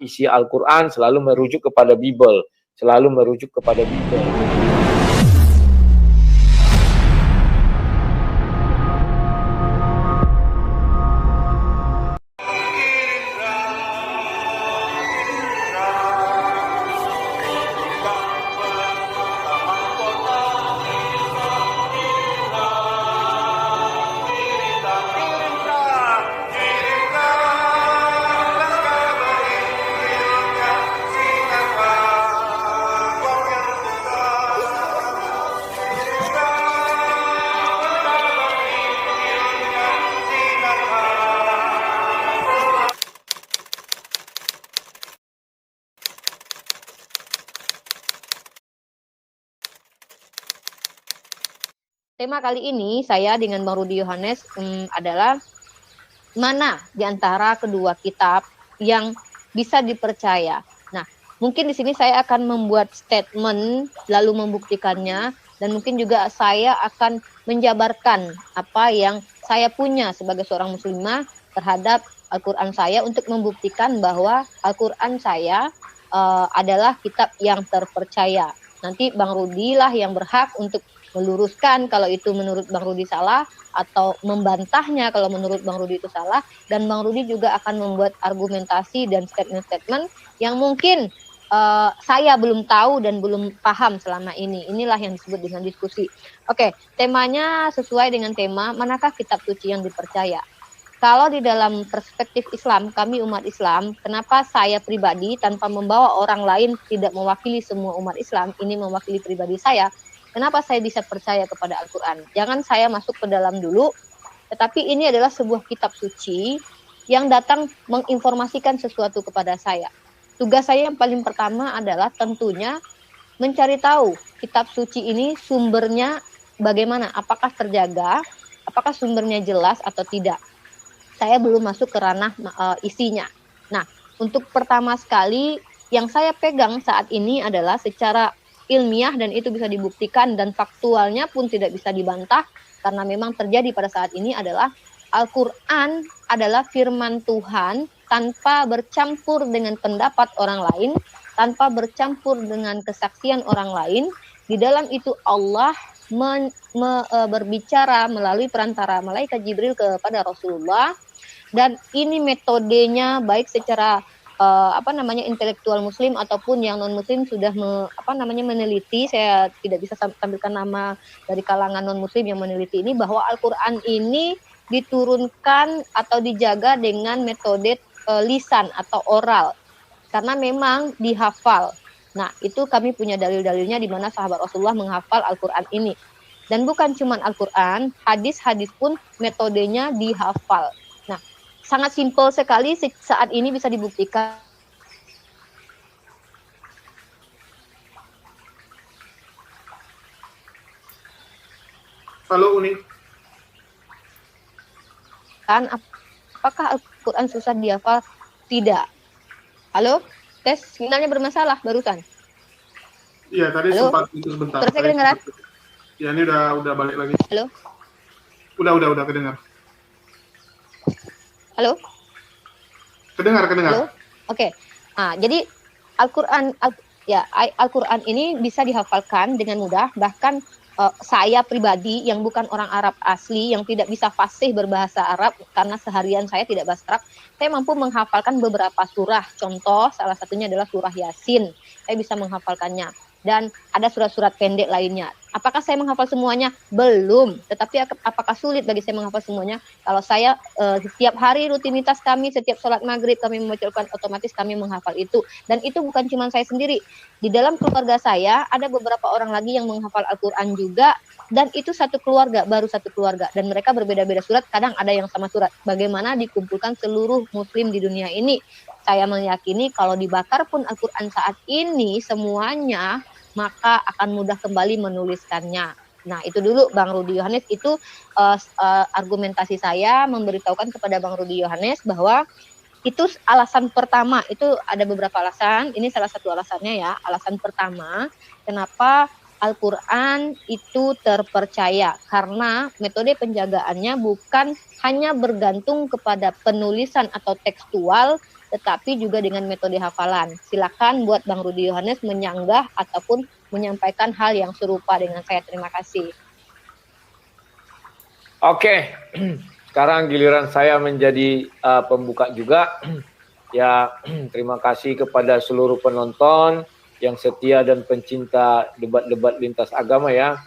isi Al-Quran selalu merujuk kepada Bible, selalu merujuk kepada Bible. Tema kali ini saya dengan Bang Rudi Yohanes adalah mana di antara kedua kitab yang bisa dipercaya. Nah, mungkin di sini saya akan membuat statement lalu membuktikannya, dan mungkin juga saya akan menjabarkan apa yang saya punya sebagai seorang muslimah terhadap Al-Quran saya untuk membuktikan bahwa Al-Quran saya adalah kitab yang terpercaya. Nanti Bang Rudi lah yang berhak untuk meluruskan kalau itu menurut Bang Rudi salah, atau membantahnya kalau menurut Bang Rudi itu salah, dan Bang Rudi juga akan membuat argumentasi dan statement-statement yang mungkin saya belum tahu dan belum paham selama ini. Inilah yang disebut dengan diskusi. Oke, temanya sesuai dengan tema manakah kitab suci yang dipercaya. Kalau di dalam perspektif Islam, kami umat Islam, kenapa saya pribadi tanpa membawa orang lain, tidak mewakili semua umat Islam, ini mewakili pribadi saya, kenapa saya bisa percaya kepada Al-Quran? Jangan saya masuk ke dalam dulu, tetapi ini adalah sebuah kitab suci yang datang menginformasikan sesuatu kepada saya. Tugas saya yang paling pertama adalah tentunya mencari tahu kitab suci ini sumbernya bagaimana, apakah terjaga, apakah sumbernya jelas atau tidak. Saya belum masuk ke ranah isinya. Nah, untuk pertama sekali yang saya pegang saat ini adalah secara ilmiah, dan itu bisa dibuktikan dan faktualnya pun tidak bisa dibantah karena memang terjadi pada saat ini, adalah Al-Quran adalah firman Tuhan tanpa bercampur dengan pendapat orang lain, tanpa bercampur dengan kesaksian orang lain. Di dalam itu Allah berbicara melalui perantara malaikat Jibril kepada Rasulullah, dan ini metodenya baik secara intelektual muslim ataupun yang non muslim sudah meneliti. Saya tidak bisa tampilkan nama dari kalangan non muslim yang meneliti ini, bahwa Al-Quran ini diturunkan atau dijaga dengan metode lisan atau oral, karena memang dihafal. Nah, itu kami punya dalil-dalilnya di mana sahabat Rasulullah menghafal Al-Quran ini. Dan bukan cuma Al-Quran, hadis-hadis pun metodenya dihafal. Nah, sangat simpel sekali saat ini bisa dibuktikan. Halo Uni. Apakah Al-Quran susah dihafal? Tidak. Halo? Tes, sinyalnya bermasalah barusan. Iya, tadi halo? Sempat itu sebentar. Terus saya kedengaran? Ya, ini udah balik lagi. Halo? Udah kedengar. Halo? Kedengar. Halo? Oke. Nah, jadi Al-Quran ini bisa dihafalkan dengan mudah. Bahkan saya pribadi yang bukan orang Arab asli, yang tidak bisa fasih berbahasa Arab karena seharian saya tidak bahasa Arab, saya mampu menghafalkan beberapa surah. Contoh, salah satunya adalah surah Yasin. Saya bisa menghafalkannya. Dan ada surat-surat pendek lainnya. Apakah saya menghafal semuanya? Belum. Tetapi apakah sulit bagi saya menghafal semuanya? Kalau saya setiap hari rutinitas kami, setiap sholat maghrib kami membaca Al-Quran, otomatis kami menghafal itu. Dan itu bukan cuma saya sendiri. Di dalam keluarga saya ada beberapa orang lagi yang menghafal Al-Quran juga. Dan itu baru satu keluarga. Dan mereka berbeda-beda surat, kadang ada yang sama surat. Bagaimana dikumpulkan seluruh muslim di dunia ini? Saya meyakini kalau dibakar pun Al-Quran saat ini semuanya, maka akan mudah kembali menuliskannya. Nah, itu dulu Bang Rudi Yohanes, itu argumentasi saya memberitahukan kepada Bang Rudi Yohanes bahwa itu alasan pertama. Itu ada beberapa alasan, ini salah satu alasannya ya. Alasan pertama, kenapa Al-Quran itu terpercaya, karena metode penjagaannya bukan hanya bergantung kepada penulisan atau tekstual, tetapi juga dengan metode hafalan. Silakan buat Bang Rudi Yohanes menyanggah ataupun menyampaikan hal yang serupa dengan saya. Terima kasih. Oke, sekarang giliran saya menjadi pembuka juga. Ya, terima kasih kepada seluruh penonton yang setia dan pencinta debat-debat lintas agama ya.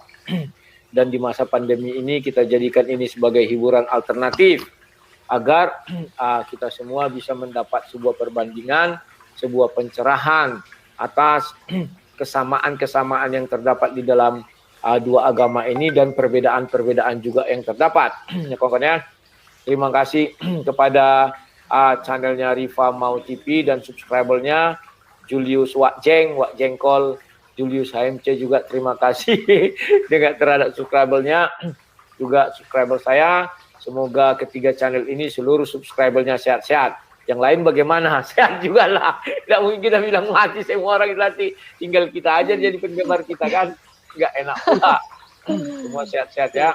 Dan di masa pandemi ini kita jadikan ini sebagai hiburan alternatif agar kita semua bisa mendapat sebuah perbandingan, sebuah pencerahan atas kesamaan-kesamaan yang terdapat di dalam dua agama ini dan perbedaan-perbedaan juga yang terdapat. Ya kawan-kawan ya. Terima kasih kepada channelnya Rifa Mau TV dan subscribernya Julius Wak Jengkol, Julius HMC juga terima kasih dengan terhadap subscribernya, juga subscriber saya. Semoga ketiga channel ini seluruh subscribernya sehat-sehat. Yang lain bagaimana? Sehat juga lah. Tidak mungkin kita bilang mati semua orang nanti, tinggal kita aja jadi penggemar kita kan. Nggak enak pula. Semua sehat-sehat ya.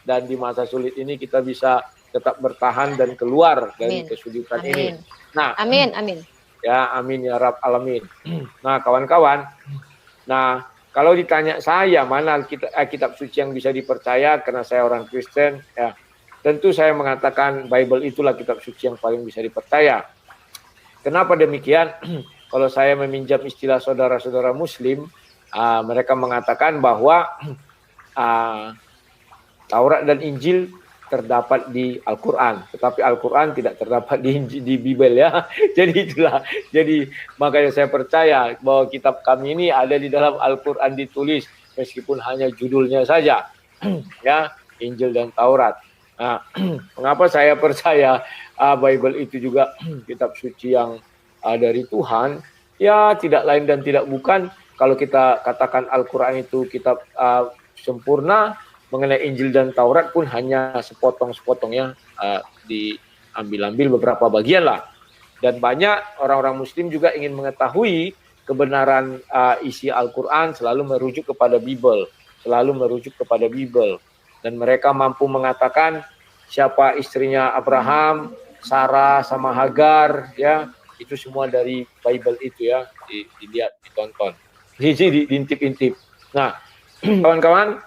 Dan di masa sulit ini kita bisa tetap bertahan dan keluar dari kesulitan ini. Nah, amin. Ya, amin ya Rabb alamin. Nah, kawan-kawan. Nah, kalau ditanya saya mana kitab suci yang bisa dipercaya karena saya orang Kristen, ya tentu saya mengatakan Bible itulah kitab suci yang paling bisa dipercaya. Kenapa demikian? Kalau saya meminjam istilah saudara-saudara Muslim, mereka mengatakan bahwa Taurat dan Injil terdapat di Al-Quran, tetapi Al-Quran tidak terdapat di Bible ya. Jadi itulah. Jadi makanya saya percaya bahwa kitab kami ini ada di dalam Al-Quran ditulis meskipun hanya judulnya saja, ya Injil dan Taurat. Nah, mengapa saya percaya Bible itu juga kitab suci yang dari Tuhan? Ya tidak lain dan tidak bukan kalau kita katakan Al-Quran itu kitab sempurna. Mengenai Injil dan Taurat pun hanya sepotong-sepotongnya diambil-ambil beberapa bagian lah. Dan banyak orang-orang Muslim juga ingin mengetahui kebenaran isi Al-Quran selalu merujuk kepada Bible. Dan mereka mampu mengatakan siapa istrinya Abraham, Sarah sama Hagar, ya itu semua dari Bible itu ya, dilihat, ditonton, diintip-intip. Nah, kawan-kawan,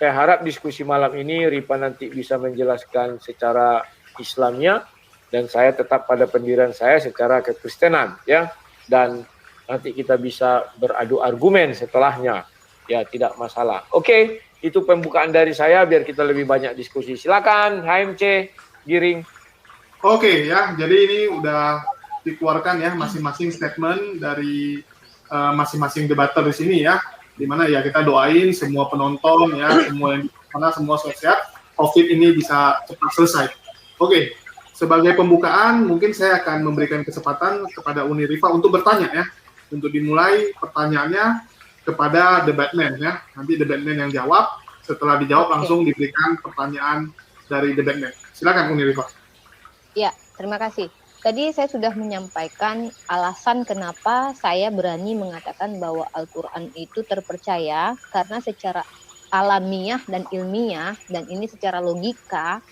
saya harap diskusi malam ini Rifa nanti bisa menjelaskan secara Islamnya dan saya tetap pada pendirian saya secara kekristenan ya, dan nanti kita bisa beradu argumen setelahnya ya, tidak masalah. Oke, itu pembukaan dari saya biar kita lebih banyak diskusi. Silakan HMC Giring. Oke ya, jadi ini udah dikeluarkan ya masing-masing statement dari masing-masing debater di sini ya. Dimana ya kita doain semua penonton ya, semua sehat, COVID ini bisa cepat selesai. Oke, sebagai pembukaan mungkin saya akan memberikan kesempatan kepada Uni Rifa untuk bertanya ya, untuk dimulai pertanyaannya kepada debatman ya. Nanti debatman yang jawab, setelah dijawab langsung diberikan pertanyaan dari debatman. Silakan Uni Rifa. Ya, terima kasih. Tadi saya sudah menyampaikan alasan kenapa saya berani mengatakan bahwa Al-Quran itu terpercaya, karena secara alamiah dan ilmiah, dan ini secara logika,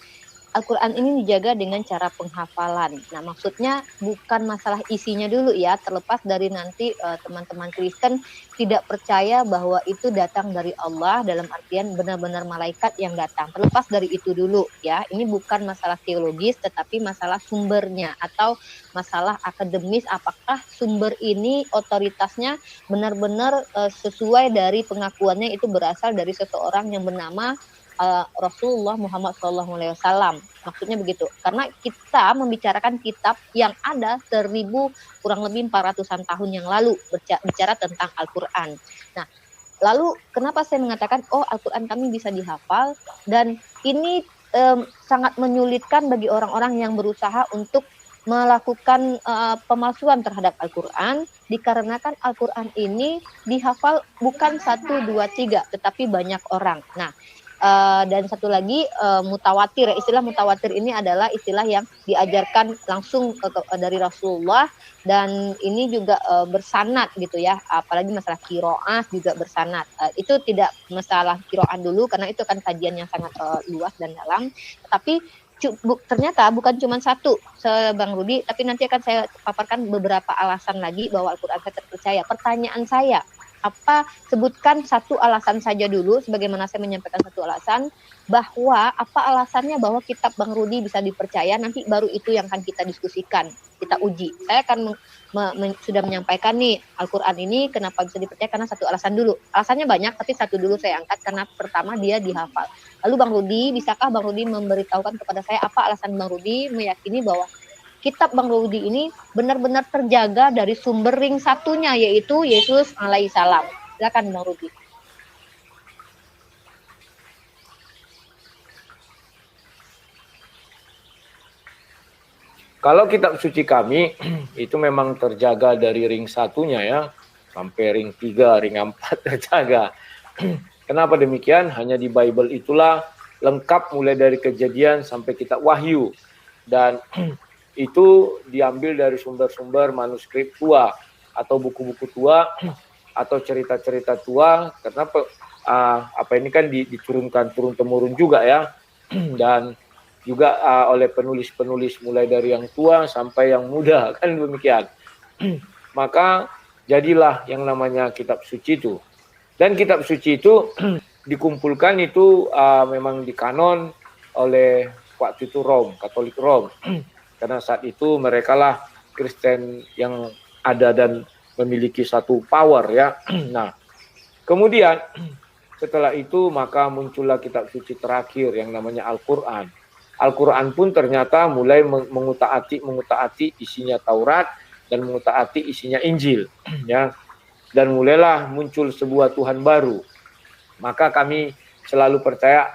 Al-Quran ini dijaga dengan cara penghafalan. Nah, maksudnya bukan masalah isinya dulu ya, terlepas dari nanti teman-teman Kristen tidak percaya bahwa itu datang dari Allah dalam artian benar-benar malaikat yang datang. Terlepas dari itu dulu ya, ini bukan masalah teologis tetapi masalah sumbernya atau masalah akademis, apakah sumber ini otoritasnya benar-benar sesuai dari pengakuannya itu berasal dari seseorang yang bernama Rasulullah Muhammad SAW. Maksudnya begitu. Karena kita membicarakan kitab yang ada 1000 kurang lebih 400-an tahun yang lalu bicara tentang Al-Quran. Nah, lalu kenapa saya mengatakan Al-Quran kami bisa dihafal, dan ini sangat menyulitkan bagi orang-orang yang berusaha untuk melakukan pemalsuan terhadap Al-Quran, dikarenakan Al-Quran ini dihafal bukan 1, 2, 3, tetapi banyak orang. Nah, dan satu lagi mutawatir. Istilah mutawatir ini adalah istilah yang diajarkan langsung dari Rasulullah, dan ini juga bersanad gitu ya, apalagi masalah qiraah juga bersanad. Itu tidak masalah qiraah dulu karena itu kan kajian yang sangat luas dan dalam, tapi ternyata bukan cuma satu, Bang Rudi, tapi nanti akan saya paparkan beberapa alasan lagi bahwa Al-Quran saya terpercaya. Pertanyaan saya, sebutkan satu alasan saja dulu, sebagaimana saya menyampaikan satu alasan, bahwa apa alasannya bahwa kitab Bang Rudi bisa dipercaya, nanti baru itu yang akan kita diskusikan, kita uji. Saya akan sudah menyampaikan nih, Al-Quran ini kenapa bisa dipercaya, karena satu alasan dulu. Alasannya banyak, tapi satu dulu saya angkat, karena pertama dia dihafal. Lalu Bang Rudi, bisakah Bang Rudi memberitahukan kepada saya apa alasan Bang Rudi meyakini bahwa kitab Bang Rudi ini benar-benar terjaga dari sumber ring satunya, yaitu Yesus alaihissalam. Silakan Bang Rudi. Kalau kitab suci kami itu memang terjaga dari ring satunya ya, sampai ring 3, ring 4 terjaga. Kenapa demikian? Hanya di Bible itulah lengkap mulai dari Kejadian sampai kitab Wahyu. Dan itu diambil dari sumber-sumber manuskrip tua atau buku-buku tua atau cerita-cerita tua, karena ini kan diturunkan turun-temurun juga ya. Dan juga oleh penulis-penulis mulai dari yang tua sampai yang muda, kan demikian. Maka jadilah yang namanya kitab suci itu. Dan kitab suci itu dikumpulkan itu memang dikanon oleh waktu itu Rom, Katolik Rom. Karena saat itu mereka lah Kristen yang ada dan memiliki satu power ya. Nah, kemudian setelah itu maka muncullah kitab suci terakhir yang namanya Al-Quran. Al-Quran pun ternyata mulai mengutak-atik isinya Taurat dan mengutak-atik isinya Injil ya. Dan mulailah muncul sebuah Tuhan baru. Maka kami selalu percaya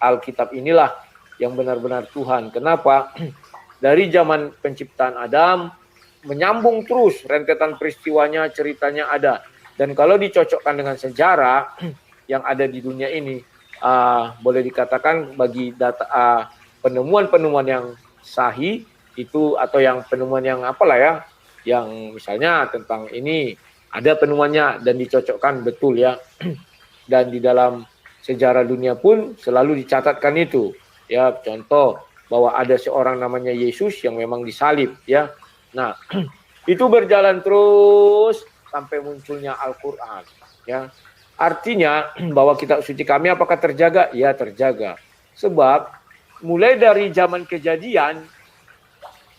Alkitab inilah yang benar-benar Tuhan. Kenapa? Dari zaman penciptaan Adam menyambung terus rentetan peristiwanya, ceritanya ada. Dan kalau dicocokkan dengan sejarah yang ada di dunia ini, boleh dikatakan bagi data penemuan-penemuan yang sahih itu, atau yang penemuan yang apalah ya, yang misalnya tentang ini ada penemuannya dan dicocokkan betul ya. Dan di dalam sejarah dunia pun selalu dicatatkan itu ya. Contoh bahwa ada seorang namanya Yesus yang memang disalib ya. Nah, itu berjalan terus sampai munculnya Al-Quran ya. Artinya bahwa kitab suci kami apakah terjaga? Ya, terjaga. Sebab mulai dari zaman Kejadian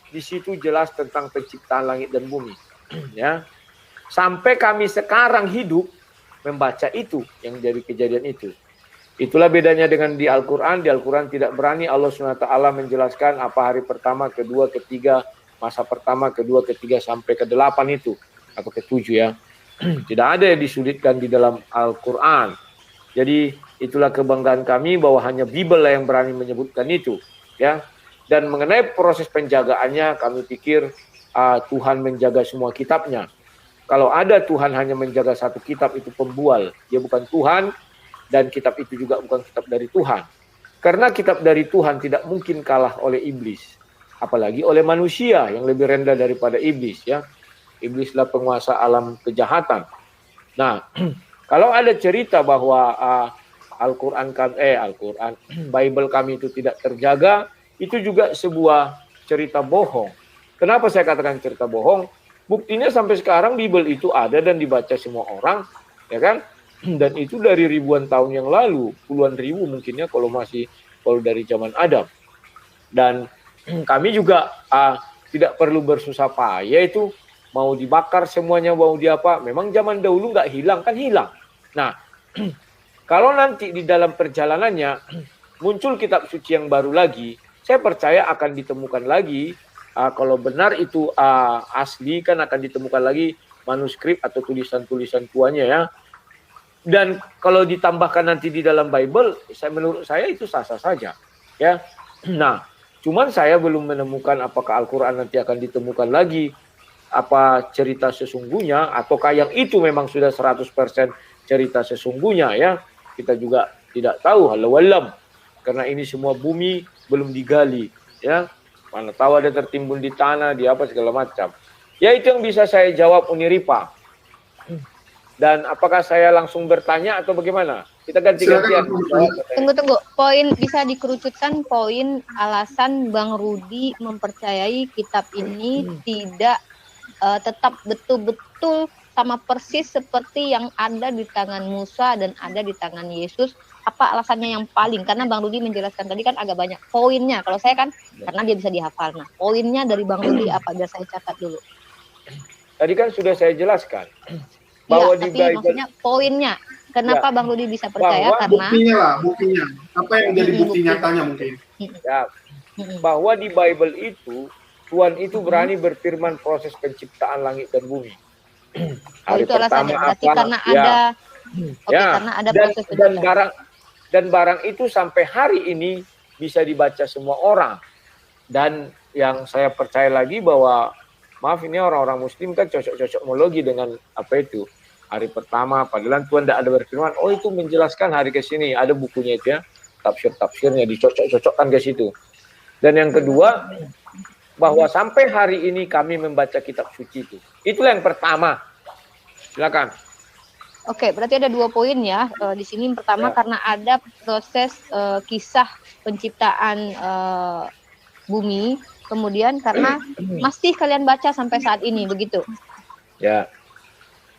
di situ jelas tentang penciptaan langit dan bumi ya. Sampai kami sekarang hidup membaca itu yang jadi Kejadian itu. Itulah bedanya dengan di Al-Quran. Di Al-Quran tidak berani Allah SWT menjelaskan apa hari pertama, kedua, ketiga, masa pertama, kedua, ketiga, sampai ke-8 itu. Atau ke-7 ya. Tidak ada yang disulitkan di dalam Al-Quran. Jadi itulah kebanggaan kami bahwa hanya Bible yang berani menyebutkan itu. Ya. Dan mengenai proses penjagaannya, kami pikir Tuhan menjaga semua kitabnya. Kalau ada Tuhan hanya menjaga satu kitab, itu pembual. Dia bukan Tuhan, dan kitab itu juga bukan kitab dari Tuhan. Karena kitab dari Tuhan tidak mungkin kalah oleh iblis. Apalagi oleh manusia yang lebih rendah daripada iblis ya. Iblislah penguasa alam kejahatan. Nah, kalau ada cerita bahwa Bible kami itu tidak terjaga, itu juga sebuah cerita bohong. Kenapa saya katakan cerita bohong? Buktinya sampai sekarang Bible itu ada dan dibaca semua orang, ya kan? Dan itu dari ribuan tahun yang lalu, puluhan ribu mungkinnya kalau dari zaman Adam. Dan kami juga tidak perlu bersusah payah itu mau dibakar semuanya, mau diapa. Memang zaman dahulu nggak hilang, kan hilang. Nah, kalau nanti di dalam perjalanannya muncul kitab suci yang baru lagi, saya percaya akan ditemukan lagi. Kalau benar itu asli, kan akan ditemukan lagi manuskrip atau tulisan-tulisan tuanya ya. Dan kalau ditambahkan nanti di dalam Bible, menurut saya itu sah-sah saja ya. Nah, cuman saya belum menemukan apakah Al-Quran nanti akan ditemukan lagi apa cerita sesungguhnya, ataukah yang itu memang sudah 100% cerita sesungguhnya ya. Kita juga tidak tahu, halau alam, karena ini semua bumi belum digali ya. Mana tahu ada tertimbun di tanah, di apa segala macam. Ya itu yang bisa saya jawab Uniripa. Dan apakah saya langsung bertanya atau bagaimana? Kita ganti-gantian. Tunggu. Poin bisa dikerucutkan poin alasan Bang Rudi mempercayai kitab ini tidak tetap betul-betul sama persis seperti yang ada di tangan Musa dan ada di tangan Yesus. Apa alasannya yang paling? Karena Bang Rudi menjelaskan tadi kan agak banyak poinnya. Kalau saya kan karena dia bisa dihafal. Nah, poinnya dari Bang Rudi apa? Biar saya catat dulu. Tadi kan sudah saya jelaskan bahwa ya, di tapi Bible maksudnya poinnya. Kenapa Ya. Bang Rudi bisa percaya? Bahwa Karena Buktinya. Apa yang jadi bukti nyatanya mungkin? ya, bahwa di Bible itu Tuhan itu berani berfirman proses penciptaan langit dan bumi. Hari itu alasannya. Berarti apa? karena ada karena ada proses penciptaan. Dan barang itu sampai hari ini bisa dibaca semua orang. Dan yang saya percaya lagi bahwa maaf ini orang-orang muslim kan cocok-cocokmologi dengan apa itu hari pertama, padahal Tuhan tidak ada berfirman, oh itu menjelaskan hari ke sini, ada bukunya itu ya, tafsirnya dicocok-cocokkan ke situ. Dan yang kedua, bahwa sampai hari ini kami membaca kitab suci itu. Itulah yang pertama. Silakan. Oke, berarti ada 2 poin ya. Di sini pertama karena ada proses kisah penciptaan bumi, kemudian karena masih kalian baca sampai saat ini, begitu? Ya.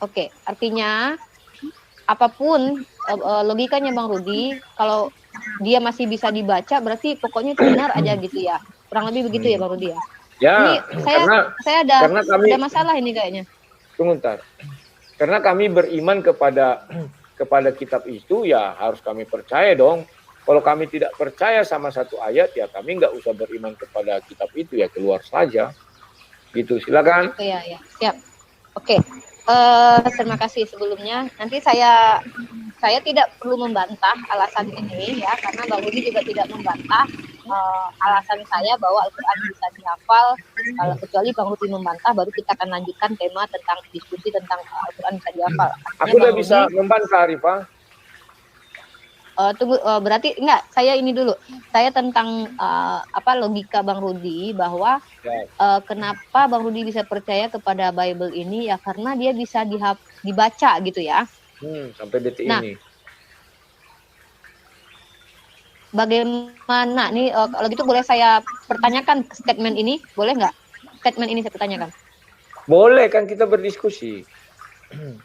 Oke, artinya apapun logikanya Bang Rudi, kalau dia masih bisa dibaca, berarti pokoknya itu benar aja gitu ya. Kurang lebih begitu ya Bang Rudi ya? Ya, ini saya ada masalah ini kayaknya. Tunggu ntar. Karena kami beriman kepada kitab itu, ya harus kami percaya dong. Kalau kami tidak percaya sama satu ayat, ya kami nggak usah beriman kepada kitab itu, ya keluar saja. Gitu, silakan. Ya, siap. Oke, terima kasih sebelumnya. Nanti saya tidak perlu membantah alasan ini ya, karena Bang Rudi juga tidak membantah alasan saya bahwa Al-Quran bisa dihafal. Kalau kecuali Bang Rudi membantah, baru kita akan lanjutkan tema tentang diskusi tentang Al-Quran bisa dihafal. Aku udah bisa membantah, Arifah. Berarti enggak, saya ini dulu. Saya tentang logika Bang Rudi bahwa kenapa Bang Rudi bisa percaya kepada Bible ini ya karena dia bisa dibaca gitu ya. Sampai detik ini. Bagaimana nih kalau gitu boleh saya pertanyakan statement ini, boleh nggak? Statement ini saya pertanyakan. Boleh, kan kita berdiskusi.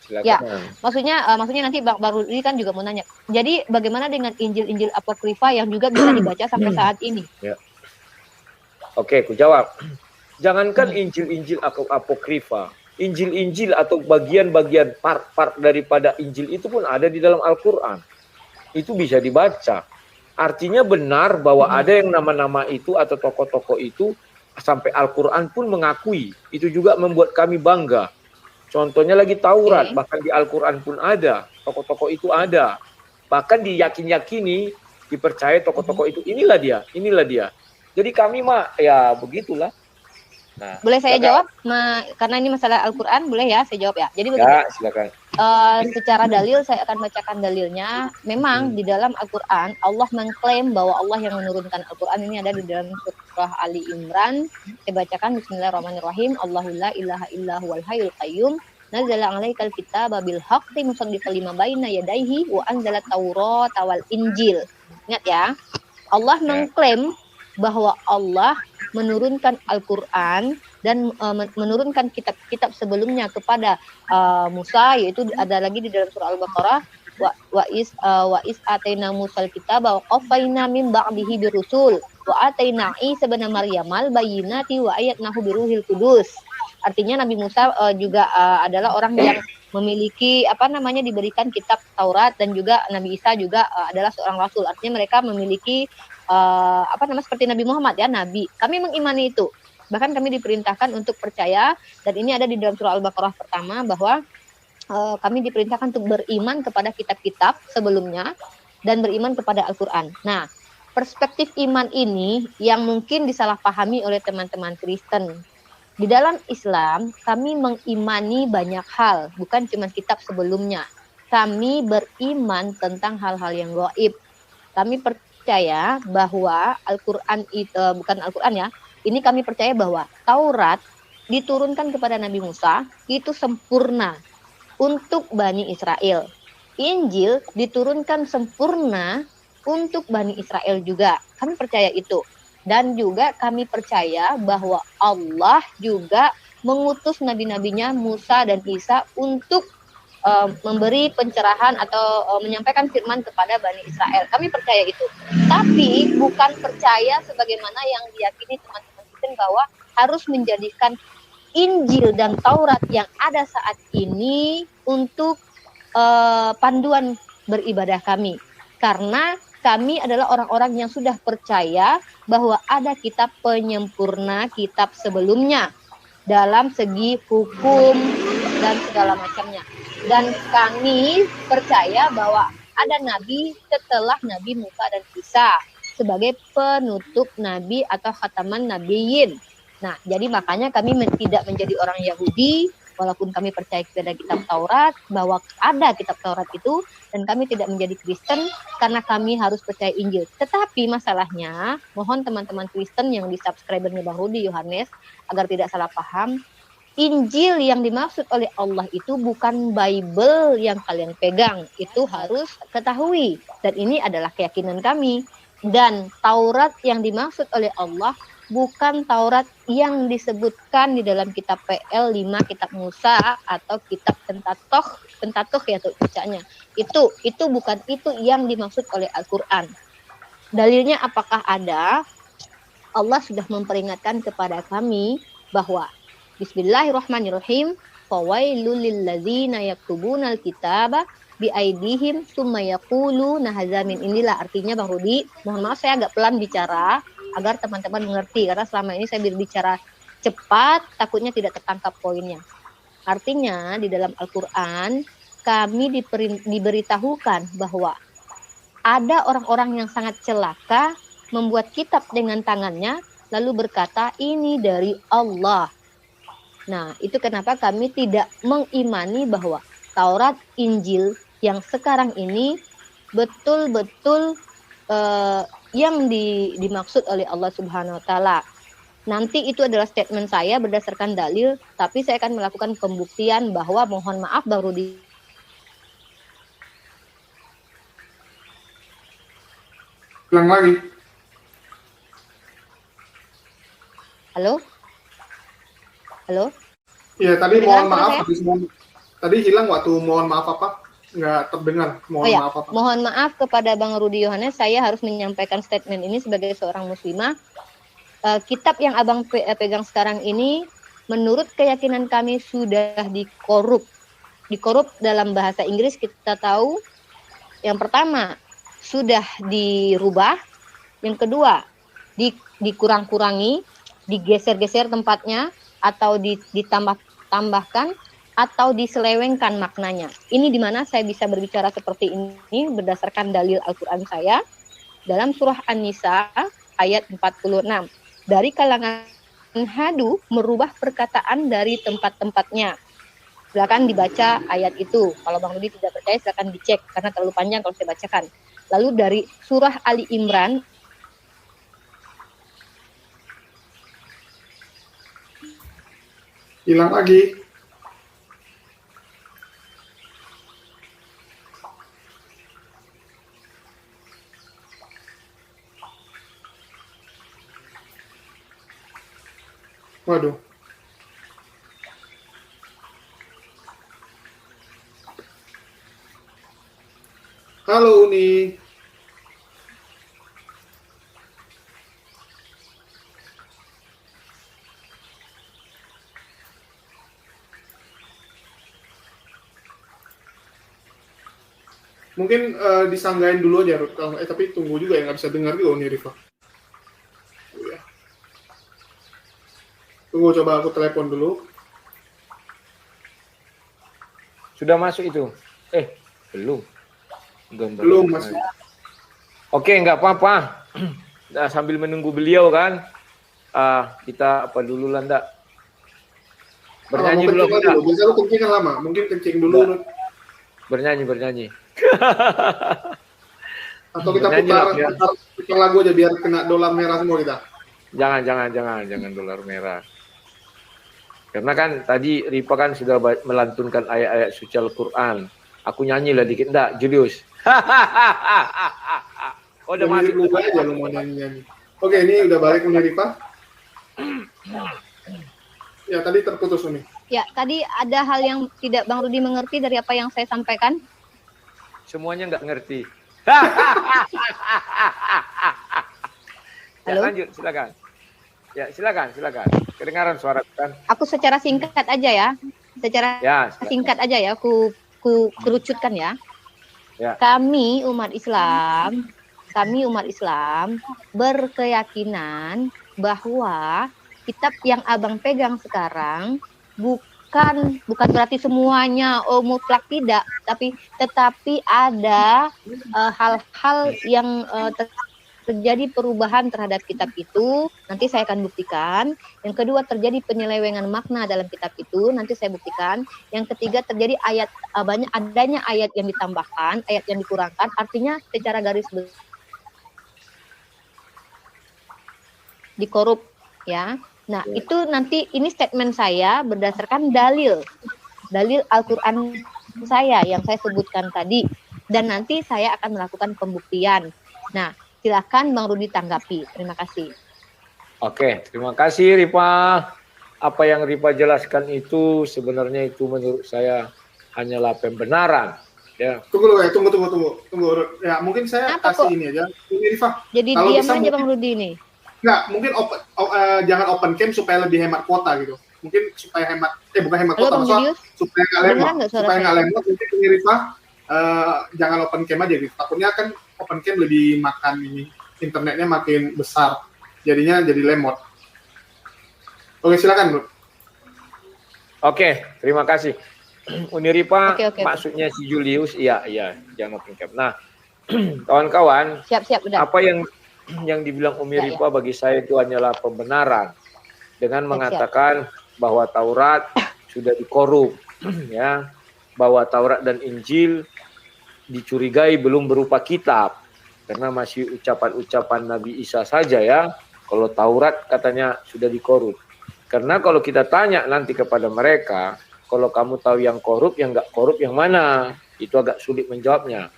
Silakan. Ya, maksudnya nanti Bang Rudi kan juga mau nanya. Jadi bagaimana dengan Injil-Injil apokrifa yang juga bisa dibaca sampai saat ini? Ya. Oke, aku jawab. Jangankan Injil-Injil apokrifa, Injil-Injil atau bagian-bagian part-part daripada Injil itu pun ada di dalam Al-Quran. Itu bisa dibaca. Artinya benar bahwa ada yang nama-nama itu atau tokoh-tokoh itu sampai Al-Quran pun mengakui. Itu juga membuat kami bangga. Contohnya lagi Taurat, bahkan di Al-Quran pun ada, tokoh-tokoh itu ada. Bahkan diyakin-yakini, dipercaya tokoh-tokoh itu, inilah dia. Jadi kami ya begitulah. Nah, boleh saya jawab? Karena ini masalah Al-Quran, boleh ya saya jawab ya? Jadi begini, ya, silakan. Secara dalil, saya akan bacakan dalilnya. Memang di dalam Al-Quran, Allah mengklaim bahwa Allah yang menurunkan Al-Quran ini ada di dalam surah Ali Imran. Saya bacakan, Bismillahirrahmanirrahim. Allahu la ilaha illa huwal hayyul qayyum. Nazzala 'alaikal kitaba bil haqqi musaddiqan lima baina yadayhi wa anzala Taurata wal Injil. Ingat ya. Allah mengklaim bahwa Allah menurunkan Al-Quran dan menurunkan kitab-kitab sebelumnya kepada Musa, yaitu ada lagi di dalam surah Al-Baqarah wa is atayna Musal kitaba wa qaffayna min ba'dihi birusul wa atayna Isa ibn Maryamal bayyinati wa ayatnahu biruhil qudus. Artinya Nabi Musa juga adalah orang yang memiliki diberikan kitab Taurat, dan juga Nabi Isa juga adalah seorang rasul. Artinya mereka memiliki seperti Nabi Muhammad ya, nabi. Kami mengimani itu. Bahkan kami diperintahkan untuk percaya, dan ini ada di dalam surah Al-Baqarah pertama, bahwa kami diperintahkan untuk beriman kepada kitab-kitab sebelumnya dan beriman kepada Al-Quran. Nah, perspektif iman ini yang mungkin disalahpahami oleh teman-teman Kristen. Di dalam Islam, kami mengimani banyak hal, bukan cuma kitab sebelumnya. Kami beriman tentang hal-hal yang gaib. Kami percaya bahwa Al-Quran itu, bukan Al-Quran ya, ini kami percaya bahwa Taurat diturunkan kepada Nabi Musa itu sempurna untuk Bani Israel. Injil diturunkan sempurna untuk Bani Israel juga. Kami percaya itu. Dan juga kami percaya bahwa Allah juga mengutus nabi-nabinya Musa dan Isa untuk memberi pencerahan atau menyampaikan firman kepada Bani Israel. Kami percaya itu. Tapi bukan percaya sebagaimana yang diyakini teman-teman Kristen bahwa harus menjadikan Injil dan Taurat yang ada saat ini untuk panduan beribadah kami. Karena kami adalah orang-orang yang sudah percaya bahwa ada kitab penyempurna kitab sebelumnya dalam segi hukum dan segala macamnya. Dan kami percaya bahwa ada nabi setelah Nabi Musa dan Isa sebagai penutup nabi atau khataman nabiyyin. Nah, jadi makanya kami tidak menjadi orang Yahudi walaupun kami percaya kepada kitab Taurat, bahwa ada kitab Taurat itu, dan kami tidak menjadi Kristen karena kami harus percaya Injil. Tetapi masalahnya, mohon teman-teman Kristen yang di subscribernya Bang Rudi Yohanes agar tidak salah paham, Injil yang dimaksud oleh Allah itu bukan Bible yang kalian pegang. Itu harus ketahui. Dan ini adalah keyakinan kami. Dan Taurat yang dimaksud oleh Allah bukan Taurat yang disebutkan di dalam kitab PL 5, kitab Musa, atau kitab Pentateuch ya tuh bacanya. Itu bukan itu yang dimaksud oleh Al-Quran. Dalilnya apakah ada? Allah sudah memperingatkan kepada kami bahwa Bismillahirrahmanirrahim. Fawailul lilladzina yaktubunal kitaba biaidihim summa yaquluna hadza min indillah. Artinya Bang Rudi, mohon maaf saya agak pelan bicara agar teman-teman mengerti karena selama ini saya berbicara cepat takutnya tidak tertangkap poinnya. Artinya di dalam Al-Qur'an kami diberitahukan bahwa ada orang-orang yang sangat celaka membuat kitab dengan tangannya lalu berkata ini dari Allah. Nah, itu kenapa kami tidak mengimani bahwa Taurat, Injil yang sekarang ini betul-betul yang dimaksud oleh Allah Subhanahu wa taala. Nanti itu adalah statement saya berdasarkan dalil, tapi saya akan melakukan pembuktian bahwa mohon maaf Bang Rudi. Ulang lagi. Halo? Halo? Iya, tadi Kedengaran mohon maaf. saya? Tadi hilang waktu mohon maaf apa? Nggak terdengar. Maaf apa? Mohon maaf kepada Bang Rudi Yohanes, saya harus menyampaikan statement ini sebagai seorang muslimah. Kitab yang Abang pegang sekarang ini, menurut keyakinan kami sudah dikorup. Dikorup dalam bahasa Inggris kita tahu, yang pertama sudah dirubah, yang kedua dikurang-kurangi, digeser-geser tempatnya, atau ditambahkan atau diselewengkan maknanya. Ini di mana saya bisa berbicara seperti ini berdasarkan dalil Al-Quran saya dalam surah An-Nisa ayat 46. Dari kalangan hadu merubah perkataan dari tempat-tempatnya. Silakan dibaca ayat itu. Kalau Bang Rudi tidak percaya silakan dicek karena terlalu panjang kalau saya bacakan. Lalu dari surah Ali Imran Hilang lagi. Waduh. Halo Uni. Mungkin disanggain dulu aja, tapi tunggu juga ya, nggak bisa dengar juga Uni Rifa. Ya. Tunggu, coba aku telepon dulu. Sudah masuk itu? Belum. Belum masuk. Oke, nggak apa-apa. Nah, sambil menunggu beliau kan, kita apa dulu lah, ndak? Bernyanyi dulu. Biasanya lu kencing kan lama, mungkin kencing dulu. Bernyanyi. Atau kita putar lagu aja biar kena dolar merah semua kita. Jangan dolar merah. Karena kan tadi Rifa kan sudah melantunkan ayat-ayat suci Al-Quran. Aku nyanyi lah dikit. Enggak, Julius. Oh, udah Mirip masuk. lu aja lu mau nyanyi-nyanyi. Oke, ini udah balik Uni Rifa. Ya, tadi terputus Uni. Ya, tadi ada hal yang tidak Bang Rudi mengerti dari apa yang saya sampaikan. Semuanya nggak ngerti. Ya, Halo? lanjut, silakan. Ya, silakan. Kedengaran suara kan? Aku secara singkat aja ya. Secara Ya, silakan. singkat aja ya, aku kerucutkan ya. Ya. Kami umat Islam berkeyakinan bahwa kitab yang Abang pegang sekarang bukan berarti semuanya mutlak tidak, tetapi ada hal-hal yang terjadi perubahan terhadap kitab itu, nanti saya akan buktikan. Yang kedua, terjadi penyelewengan makna dalam kitab itu, nanti saya buktikan. Yang ketiga, terjadi adanya ayat yang ditambahkan, ayat yang dikurangkan, artinya secara garis besar dikorup ya. Nah, itu nanti ini statement saya berdasarkan dalil Al-Qur'an saya yang saya sebutkan tadi, dan nanti saya akan melakukan pembuktian. Nah, silakan Bang Rudi tanggapi. Terima kasih. Oke, terima kasih Rifa. Apa yang Rifa jelaskan itu sebenarnya itu menurut saya hanyalah pembenaran. Ya. Tunggu. Ya, mungkin saya Apa kasih kok? ini aja. Ini Rifa. Jadi Kalau diam bisa aja Bang Rudi ini. Enggak, mungkin jangan open cam supaya lebih hemat kuota gitu. Mungkin supaya bukan hemat Halo kuota, Bang maksudnya Julius, supaya nggak lemot. kedengeran nggak suara Supaya saya? nggak lemot, mungkin ini Rifa, jangan open cam aja gitu. Takutnya kan open cam lebih makan ini, internetnya makin besar. Jadinya jadi lemot. Oke, silakan Bro. Oke, terima kasih. Uni Rifa, Oke. maksudnya si Julius, iya, jangan open cap. Nah, kawan-kawan, Siap, udah. apa yang dibilang Umi Ya. Rifa bagi saya itu hanyalah pembenaran dengan mengatakan bahwa Taurat sudah dikorup, ya, bahwa Taurat dan Injil dicurigai belum berupa kitab karena masih ucapan-ucapan Nabi Isa saja ya. Kalau Taurat katanya sudah dikorup. Karena kalau kita tanya nanti kepada mereka, kalau kamu tahu yang korup, yang nggak korup yang mana? Itu agak sulit menjawabnya.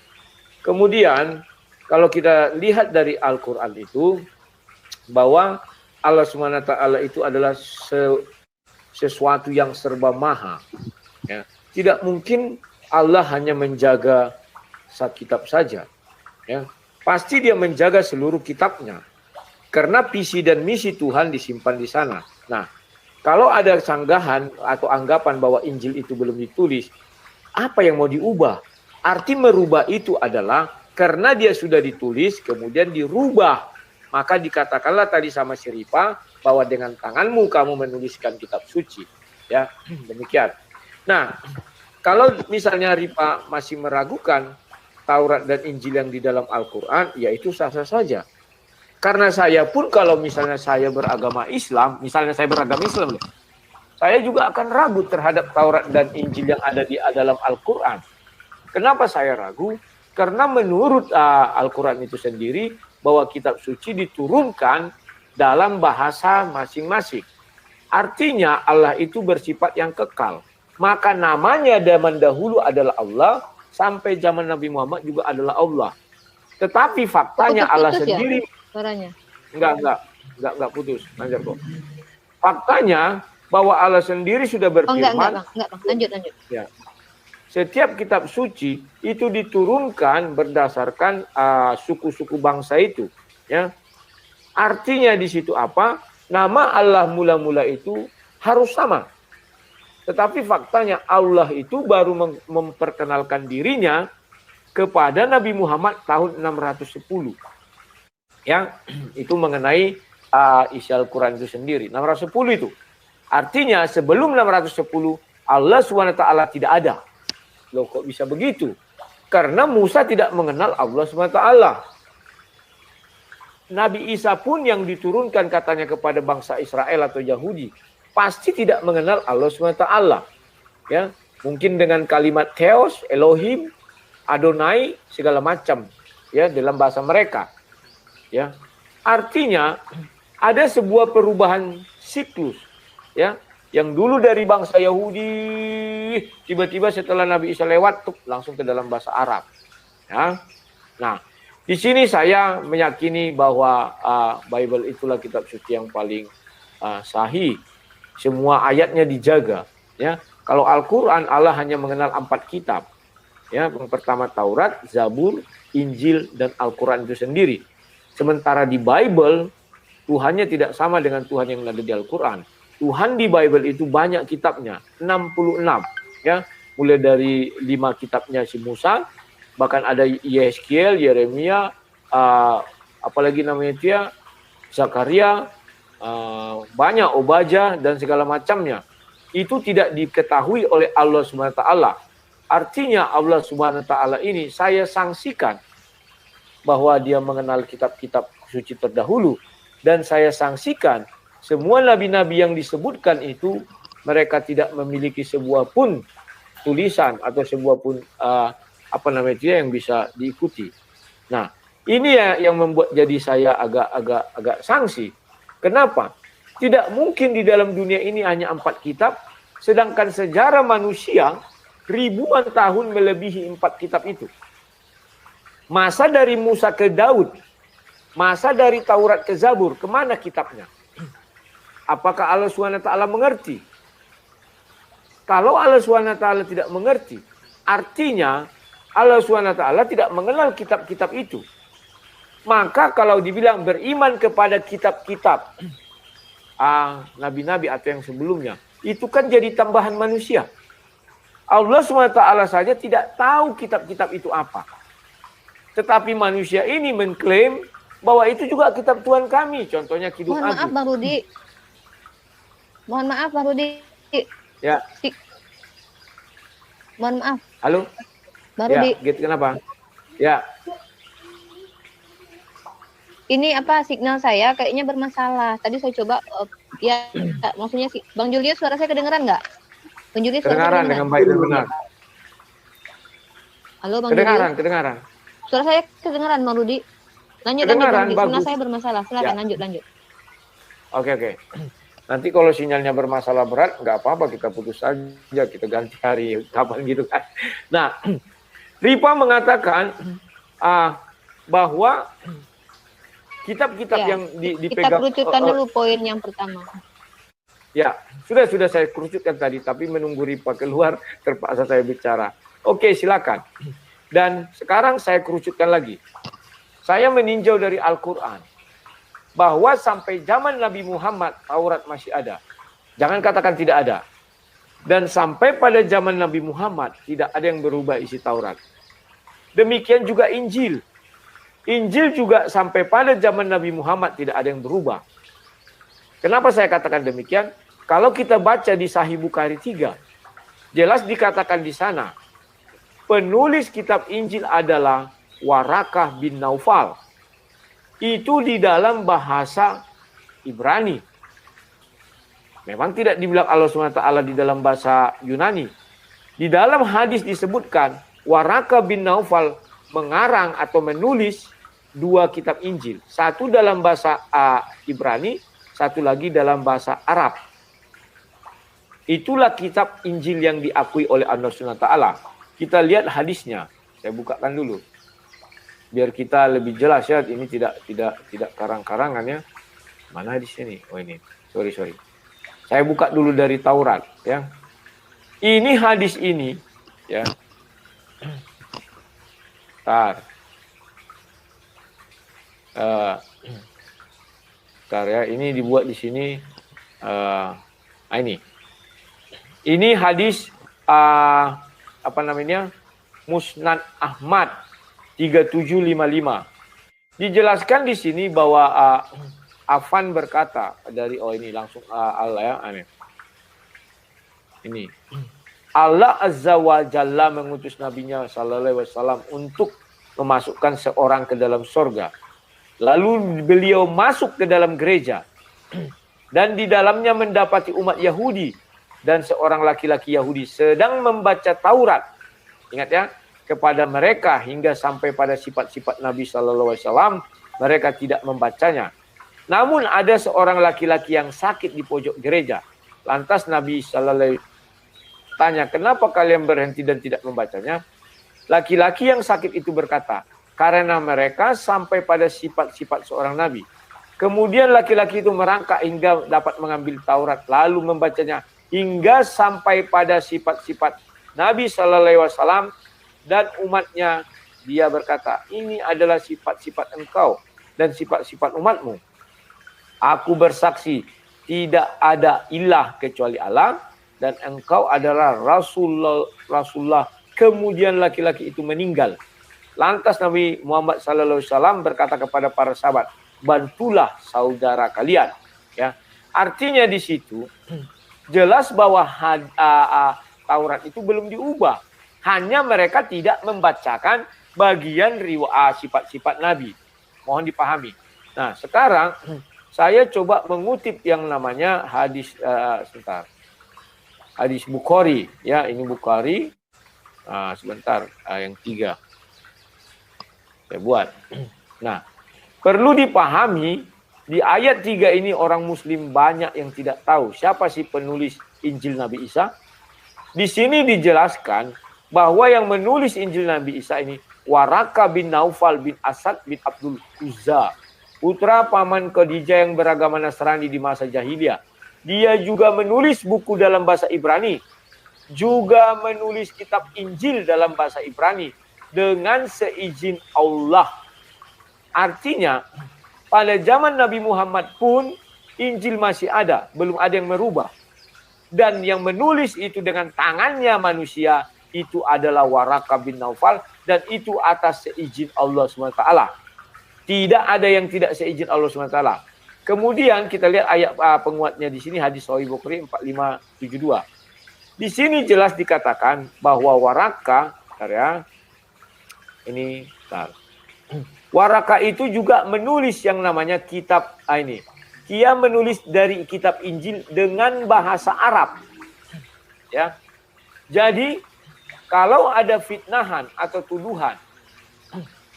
Kemudian kalau kita lihat dari Al-Quran itu, bahwa Allah SWT itu adalah sesuatu yang serba maha. Ya. Tidak mungkin Allah hanya menjaga satu kitab saja. Ya. Pasti dia menjaga seluruh kitabnya. Karena visi dan misi Tuhan disimpan di sana. Nah, kalau ada sanggahan atau anggapan bahwa Injil itu belum ditulis, apa yang mau diubah? Arti merubah itu adalah karena dia sudah ditulis, kemudian dirubah. Maka dikatakanlah tadi sama si Rifa, bahwa dengan tanganmu kamu menuliskan kitab suci. Ya, demikian. Nah, kalau misalnya Rifa masih meragukan Taurat dan Injil yang di dalam Al-Quran, ya itu sah-sah saja. Karena saya pun kalau misalnya saya beragama Islam, misalnya saya beragama Islam, saya juga akan ragu terhadap Taurat dan Injil yang ada di dalam Al-Quran. Kenapa saya ragu? Karena menurut Al-Quran itu sendiri, bahwa kitab suci diturunkan dalam bahasa masing-masing. Artinya Allah itu bersifat yang kekal. Maka namanya zaman dahulu adalah Allah, sampai zaman Nabi Muhammad juga adalah Allah. Tetapi faktanya Allah sendiri... Suaranya. Enggak putus. Lanjut kok. Faktanya bahwa Allah sendiri sudah berfirman. Enggak, Bang. Lanjut. Ya. Setiap kitab suci itu diturunkan berdasarkan suku-suku bangsa itu, ya. Artinya di situ apa? Nama Allah mula-mula itu harus sama. Tetapi faktanya Allah itu baru memperkenalkan dirinya kepada Nabi Muhammad tahun 610. Ya, itu mengenai isi Al-Quran itu sendiri. 610 itu. Artinya sebelum 610 Allah SWT tidak ada. Loh kok bisa begitu? Karena Musa tidak mengenal Allah SWT. Nabi Isa pun yang diturunkan katanya kepada bangsa Israel atau Yahudi pasti tidak mengenal Allah SWT. Ya, mungkin dengan kalimat Theos, Elohim, Adonai, segala macam ya dalam bahasa mereka. Ya, artinya ada sebuah perubahan siklus ya yang dulu dari bangsa Yahudi, tiba-tiba setelah Nabi Isa lewat, tuh, langsung ke dalam bahasa Arab. Ya. Nah, di sini saya meyakini bahwa Bible itulah kitab suci yang paling sahih. Semua ayatnya dijaga. Ya, kalau Al-Quran Allah hanya mengenal 4 kitab. Ya, yang pertama Taurat, Zabur, Injil, dan Al-Quran itu sendiri. Sementara di Bible Tuhannya tidak sama dengan Tuhan yang ada di Al-Quran. Tuhan di Bible itu banyak kitabnya, 66. Ya, mulai dari 5 kitabnya si Musa, bahkan ada Yeskiel, Yeremia, apalagi namanya dia, Zakaria, banyak Obadjah dan segala macamnya. Itu tidak diketahui oleh Allah SWT. Artinya Allah SWT ini saya sanksikan bahwa dia mengenal kitab-kitab suci terdahulu. Dan saya sanksikan semua nabi-nabi yang disebutkan itu mereka tidak memiliki sebuah pun tulisan atau sebuah pun yang bisa diikuti. Nah, ini ya yang membuat jadi saya agak sanksi. Kenapa? Tidak mungkin di dalam dunia ini hanya 4 kitab, sedangkan sejarah manusia ribuan tahun melebihi 4 kitab itu. Masa dari Musa ke Daud, masa dari Taurat ke Zabur, kemana kitabnya? Apakah Allah SWT mengerti? Kalau Allah SWT tidak mengerti, artinya Allah SWT tidak mengenal kitab-kitab itu. Maka kalau dibilang beriman kepada kitab-kitab nabi-nabi atau yang sebelumnya, itu kan jadi tambahan manusia. Allah SWT saja tidak tahu kitab-kitab itu apa. Tetapi manusia ini mengklaim bahwa itu juga kitab Tuhan kami. Contohnya Kidung Agung. Mohon maaf Bang Rudi. Mohon maaf Bang Rudi. Ya. Mohon maaf. Halo? Bang Rudi. Ya, gitu kenapa? Ya. Ini signal saya kayaknya bermasalah. Tadi saya coba maksudnya Bang Julius, suara saya kedengeran nggak? Bang Julius, kedengaran dengan baik dan benar. Halo Bang Kedengaran, Julius. kedengaran. Suara saya kedengeran Bang Rudi. Lanjut Bang, sinyal saya bermasalah. Silakan lanjut. Oke. Nanti kalau sinyalnya bermasalah berat, nggak apa-apa, kita putus saja, kita ganti hari kapan gitu kan. Nah, Ripa mengatakan bahwa kitab-kitab yang dipegang. Kita kerucutkan dulu poin yang pertama. Ya, sudah saya kerucutkan tadi, tapi menunggu Ripa keluar, terpaksa saya bicara. Oke, silakan. Dan sekarang saya kerucutkan lagi. Saya meninjau dari Al-Quran bahwa sampai zaman Nabi Muhammad Taurat masih ada. Jangan katakan tidak ada. Dan sampai pada zaman Nabi Muhammad tidak ada yang berubah isi Taurat. Demikian juga Injil. Injil juga sampai pada zaman Nabi Muhammad tidak ada yang berubah. Kenapa saya katakan demikian? Kalau kita baca di Sahih Bukhari 3, jelas dikatakan di sana, penulis kitab Injil adalah Warakah bin Naufal. Itu di dalam bahasa Ibrani. Memang tidak dibilang Allah SWT di dalam bahasa Yunani. Di dalam hadis disebutkan, Warakah bin Naufal mengarang atau menulis 2 kitab Injil. Satu dalam bahasa Ibrani, satu lagi dalam bahasa Arab. Itulah kitab Injil yang diakui oleh Allah SWT. Kita lihat hadisnya. Saya bukakan dulu. Biar kita lebih jelas ya, ini tidak karang-karangan ya. Mana di sini? Oh ini. Sorry. Saya buka dulu dari Taurat ya. Ini hadis ini ya. Bentar ya, ini dibuat di sini. Ini hadis Musnad Ahmad 3755. Dijelaskan di sini bahwa Affan berkata dari ini langsung Allah ya, ini Allah Azza wa Jalla mengutus nabinya sallallahu alaihi wasallam untuk memasukkan seorang ke dalam surga. Lalu beliau masuk ke dalam gereja dan di dalamnya mendapati umat Yahudi dan seorang laki-laki Yahudi sedang membaca Taurat. Ingat ya, kepada mereka hingga sampai pada sifat-sifat Nabi Sallallahu Alaihi Wasallam, mereka tidak membacanya. Namun ada seorang laki-laki yang sakit di pojok gereja. Lantas Nabi Sallallahu Alaihi Wasallam tanya, kenapa kalian berhenti dan tidak membacanya? Laki-laki yang sakit itu berkata, karena mereka sampai pada sifat-sifat seorang nabi. Kemudian laki-laki itu merangkak hingga dapat mengambil Taurat, lalu membacanya hingga sampai pada sifat-sifat Nabi Sallallahu Alaihi Wasallam dan umatnya. Dia berkata, ini adalah sifat-sifat engkau dan sifat-sifat umatmu. Aku bersaksi, tidak ada ilah kecuali Allah dan engkau adalah Rasulullah. Kemudian laki-laki itu meninggal. Lantas Nabi Muhammad SAW berkata kepada para sahabat, bantulah saudara kalian. Ya, artinya di situ jelas bahwa Taurat itu belum diubah. Hanya mereka tidak membacakan bagian sifat-sifat Nabi. Mohon dipahami. Nah, sekarang saya coba mengutip yang namanya hadis hadis Bukhari. Ya, ini Bukhari. Sebentar, yang 3. Saya buat. Nah, perlu dipahami di ayat 3 ini orang muslim banyak yang tidak tahu siapa sih penulis Injil Nabi Isa. Di sini dijelaskan bahwa yang menulis Injil Nabi Isa ini Waraka bin Naufal bin Asad bin Abdul Uzza, putra paman Khadijah yang beragama Nasrani di masa jahiliyah. Dia juga menulis buku dalam bahasa Ibrani, juga menulis kitab Injil dalam bahasa Ibrani dengan seizin Allah. Artinya, pada zaman Nabi Muhammad pun Injil masih ada, belum ada yang merubah. Dan yang menulis itu dengan tangannya manusia, itu adalah Waraka bin Naufal, dan itu atas seizin Allah SWT. Tidak ada yang tidak seizin Allah SWT. Kemudian kita lihat ayat penguatnya di sini, hadis Sahih Bukhari 4572. Di sini jelas dikatakan bahwa Waraka, Waraka itu juga menulis yang namanya kitab ini. Dia menulis dari kitab Injil dengan bahasa Arab. Ya. Jadi kalau ada fitnahan atau tuduhan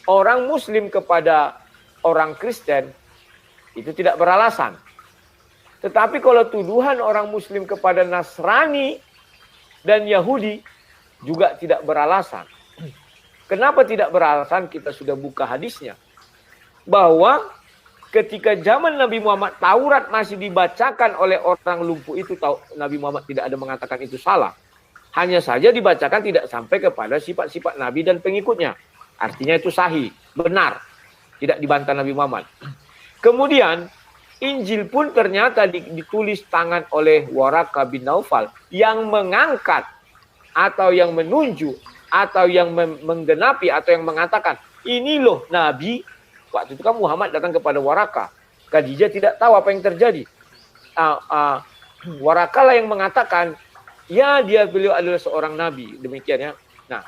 orang muslim kepada orang Kristen, itu tidak beralasan. Tetapi kalau tuduhan orang muslim kepada Nasrani dan Yahudi, juga tidak beralasan. Kenapa tidak beralasan? Kita sudah buka hadisnya. Bahwa ketika zaman Nabi Muhammad, Taurat masih dibacakan oleh orang lumpuh itu, Nabi Muhammad tidak ada mengatakan itu salah. Hanya saja dibacakan tidak sampai kepada sifat-sifat Nabi dan pengikutnya. Artinya itu sahih, benar. Tidak dibantah Nabi Muhammad. Kemudian, Injil pun ternyata ditulis tangan oleh Waraka bin Naufal yang mengangkat atau yang menunjuk atau yang menggenapi atau yang mengatakan, ini loh Nabi. Waktu itu kan Muhammad datang kepada Waraka. Khadijah tidak tahu apa yang terjadi. Waraka lah yang mengatakan, ya, beliau adalah seorang nabi, demikian ya. Nah,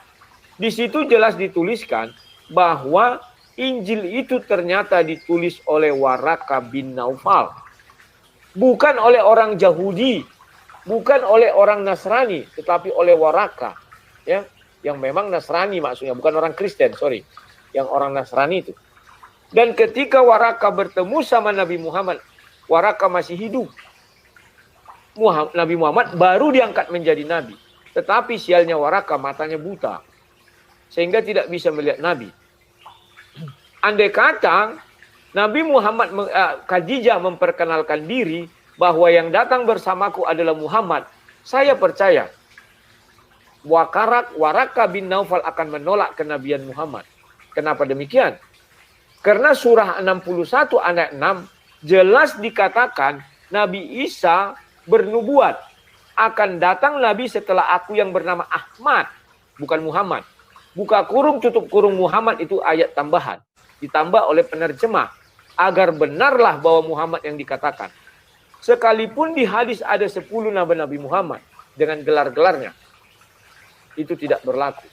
di situ jelas dituliskan bahwa Injil itu ternyata ditulis oleh Waraka bin Naufal. Bukan oleh orang Yahudi, bukan oleh orang Nasrani, tetapi oleh Waraka. Ya, yang memang Nasrani maksudnya, bukan orang Kristen, sorry. Yang orang Nasrani itu. Dan ketika Waraka bertemu sama Nabi Muhammad, Waraka masih hidup. Nabi Muhammad baru diangkat menjadi nabi. Tetapi sialnya Waraka matanya buta. Sehingga tidak bisa melihat Nabi. Andai kata Nabi Muhammad, Khadijah memperkenalkan diri bahwa yang datang bersamaku adalah Muhammad, saya percaya Waraka bin Naufal akan menolak kenabian Muhammad. Kenapa demikian? Karena surah 61 ayat 6 jelas dikatakan Nabi Isa bernubuat, akan datang Nabi setelah aku yang bernama Ahmad, bukan Muhammad. Buka kurung tutup kurung Muhammad itu ayat tambahan. Ditambah oleh penerjemah agar benarlah bahwa Muhammad yang dikatakan. Sekalipun di hadis ada 10 nabi Muhammad dengan gelar-gelarnya, itu tidak berlaku.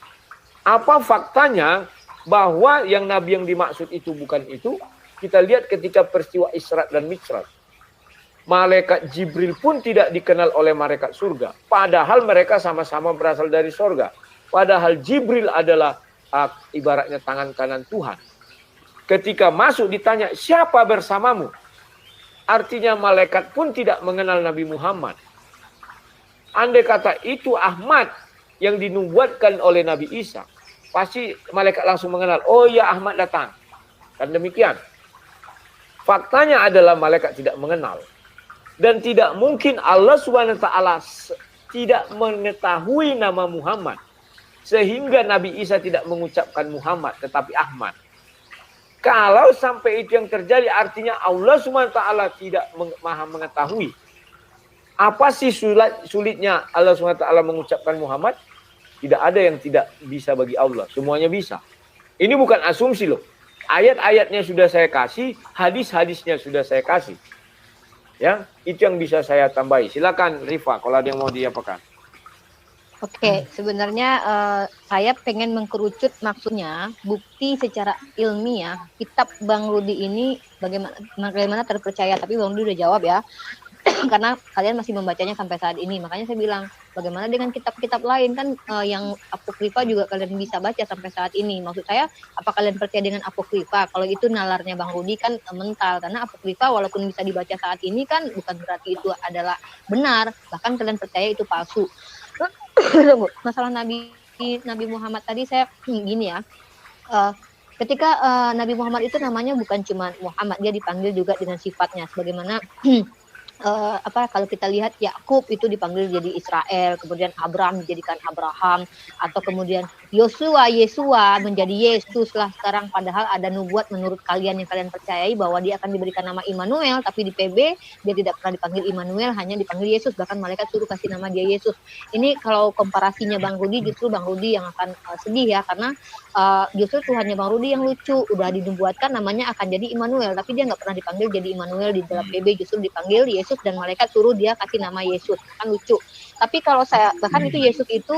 Apa faktanya bahwa yang nabi yang dimaksud itu bukan itu? Kita lihat ketika peristiwa Isra dan Mi'raj. Malaikat Jibril pun tidak dikenal oleh malaikat surga. Padahal mereka sama-sama berasal dari surga. Padahal Jibril adalah ibaratnya tangan kanan Tuhan. Ketika masuk ditanya, siapa bersamamu? Artinya malaikat pun tidak mengenal Nabi Muhammad. andai kata itu Ahmad yang dinubuatkan oleh Nabi Isa, pasti malaikat langsung mengenal, oh ya Ahmad datang. Kan demikian. Faktanya adalah malaikat tidak mengenal. Dan tidak mungkin Allah SWT tidak mengetahui nama Muhammad. Sehingga Nabi Isa tidak mengucapkan Muhammad, tetapi Ahmad. Kalau sampai itu yang terjadi, artinya Allah SWT tidak maha mengetahui. Apa sih sulitnya Allah SWT mengucapkan Muhammad? Tidak ada yang tidak bisa bagi Allah. Semuanya bisa. Ini bukan asumsi loh. Ayat-ayatnya sudah saya kasih, hadis-hadisnya sudah saya kasih. Ya, itu yang bisa saya tambahi. Silakan Rifa, kalau ada yang mau diapakan. Oke, sebenarnya saya pengen mengkerucut maksudnya bukti secara ilmiah kitab Bang Rudi ini bagaimana terpercaya, tapi Bang Rudi udah jawab ya. Karena kalian masih membacanya sampai saat ini, makanya saya bilang bagaimana dengan kitab-kitab lain kan yang apokrifa juga kalian bisa baca sampai saat ini. Maksud saya, apa kalian percaya dengan apokrifa? Kalau itu nalarnya Bang Rudi kan mental, karena apokrifa walaupun bisa dibaca saat ini kan bukan berarti itu adalah benar, bahkan kalian percaya itu palsu. Masalah Nabi Muhammad tadi saya gini ya, ketika Nabi Muhammad itu namanya bukan cuma Muhammad, dia dipanggil juga dengan sifatnya sebagaimana kalau kita lihat Yakub itu dipanggil jadi Israel, kemudian Abraham dijadikan Abraham, atau kemudian Yesua menjadi Yesus lah sekarang, padahal ada nubuat menurut kalian yang kalian percayai bahwa dia akan diberikan nama Immanuel, tapi di PB dia tidak pernah dipanggil Immanuel, hanya dipanggil Yesus, bahkan malaikat suruh kasih nama dia Yesus. Ini kalau komparasinya Bang Rudi, justru Bang Rudi yang akan sedih ya, karena justru Tuhannya Bang Rudi yang lucu, udah dinubuatkan namanya akan jadi Immanuel, tapi dia nggak pernah dipanggil jadi Immanuel di dalam PB, justru dipanggil Yesus dan malaikat suruh dia kasih nama Yesus, kan lucu. Tapi kalau saya bahkan itu Yesus itu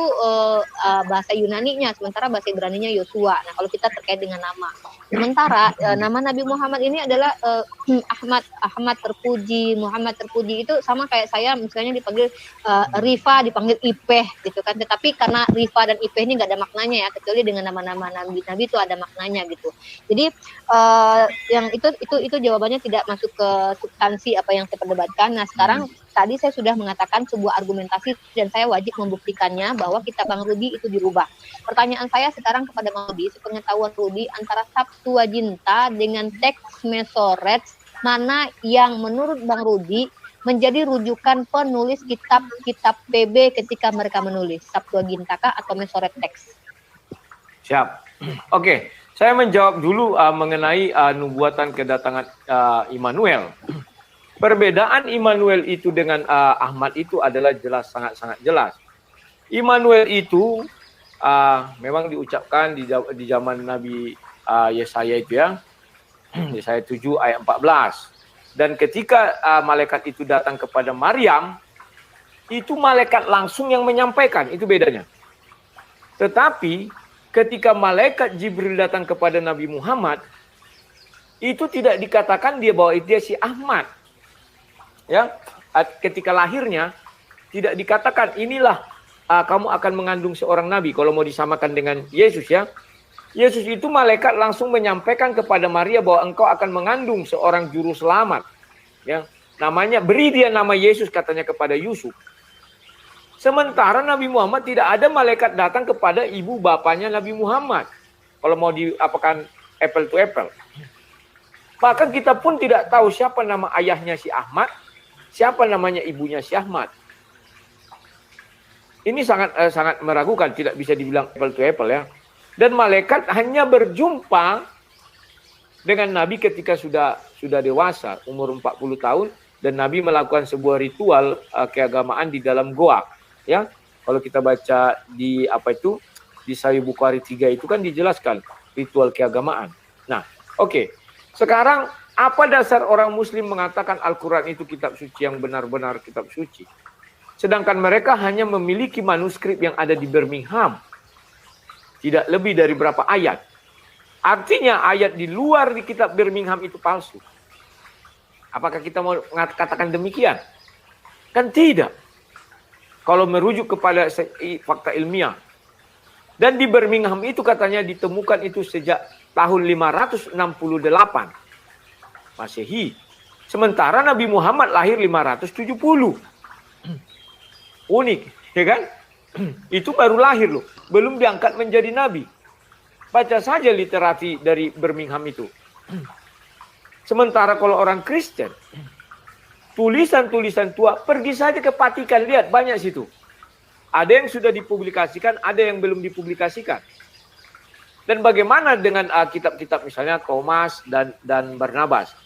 bahasa Yunaninya, sementara bahasa Ibraninya Yosua. Nah kalau kita terkait dengan nama, sementara nama Nabi Muhammad ini adalah Ahmad terpuji, Muhammad terpuji, itu sama kayak saya misalnya dipanggil Rifa dipanggil Ipeh gitu kan. Tetapi karena Rifa dan Ipeh ini nggak ada maknanya ya, kecuali dengan nama-nama nabi itu ada maknanya gitu. Jadi yang itu jawabannya tidak masuk ke substansi apa yang saya perdebatkan. Nah sekarang tadi saya sudah mengatakan sebuah argumentasi dan saya wajib membuktikannya bahwa kitab Bang Rudi itu dirubah. Pertanyaan saya sekarang kepada Bang Rudi, sepengetahuan Rudi, antara Septuaginta dengan teks Mesoret, mana yang menurut Bang Rudi menjadi rujukan penulis kitab-kitab PB ketika mereka menulis? Septuaginta kah atau Mesoret teks? Siap. Oke, saya menjawab dulu mengenai nubuatan kedatangan Immanuel. Perbedaan Immanuel itu dengan Ahmad itu adalah jelas, sangat-sangat jelas. Immanuel itu memang diucapkan di zaman Nabi Yesaya itu ya, Yesaya 7 ayat 14. Dan ketika malaikat itu datang kepada Maryam, itu malaikat langsung yang menyampaikan, itu bedanya. Tetapi ketika malaikat Jibril datang kepada Nabi Muhammad, itu tidak dikatakan dia bahwa dia si Ahmad. Ya, ketika lahirnya tidak dikatakan inilah kamu akan mengandung seorang nabi, kalau mau disamakan dengan Yesus ya. Yesus itu malaikat langsung menyampaikan kepada Maria bahwa engkau akan mengandung seorang juru selamat. Ya, namanya, beri dia nama Yesus katanya kepada Yusuf. Sementara Nabi Muhammad tidak ada malaikat datang kepada ibu bapanya Nabi Muhammad. Kalau mau diapakan apple to apple. Bahkan kita pun tidak tahu siapa nama ayahnya si Ahmad, siapa namanya ibunya si Ahmad. Ini sangat meragukan, tidak bisa dibilang apple to apple ya. Dan malaikat hanya berjumpa dengan Nabi ketika sudah dewasa, umur 40 tahun, dan Nabi melakukan sebuah ritual keagamaan di dalam goa. Ya, kalau kita baca di di Sahih Bukhari 3 itu kan dijelaskan ritual keagamaan. Nah, oke. Sekarang apa dasar orang Muslim mengatakan Al-Quran itu kitab suci yang benar-benar kitab suci? Sedangkan mereka hanya memiliki manuskrip yang ada di Birmingham. Tidak lebih dari berapa ayat. Artinya ayat di luar di kitab Birmingham itu palsu. Apakah kita mau katakan demikian? Kan tidak. Kalau merujuk kepada fakta ilmiah. Dan di Birmingham itu katanya ditemukan itu sejak tahun 568 Masehi. Sementara Nabi Muhammad lahir 570. Unik, ya kan? Itu baru lahir loh, belum diangkat menjadi nabi. Baca saja literasi dari Birmingham itu. Sementara kalau orang Kristen, tulisan-tulisan tua, pergi saja ke Vatikan, lihat banyak situ. Ada yang sudah dipublikasikan, ada yang belum dipublikasikan. Dan bagaimana dengan kitab-kitab misalnya Thomas dan Barnabas?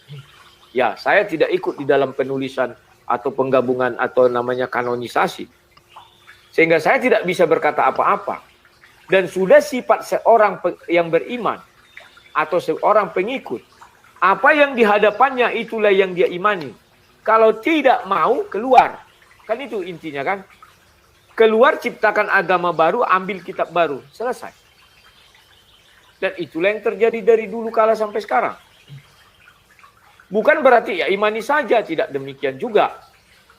Ya, saya tidak ikut di dalam penulisan atau penggabungan atau namanya kanonisasi. Sehingga saya tidak bisa berkata apa-apa. Dan sudah sifat seorang yang beriman atau seorang pengikut, apa yang di hadapannya itulah yang dia imani. Kalau tidak mau, keluar. Kan itu intinya kan. Keluar, ciptakan agama baru, ambil kitab baru. Selesai. Dan itulah yang terjadi dari dulu kala sampai sekarang. Bukan berarti ya imani saja, tidak demikian juga.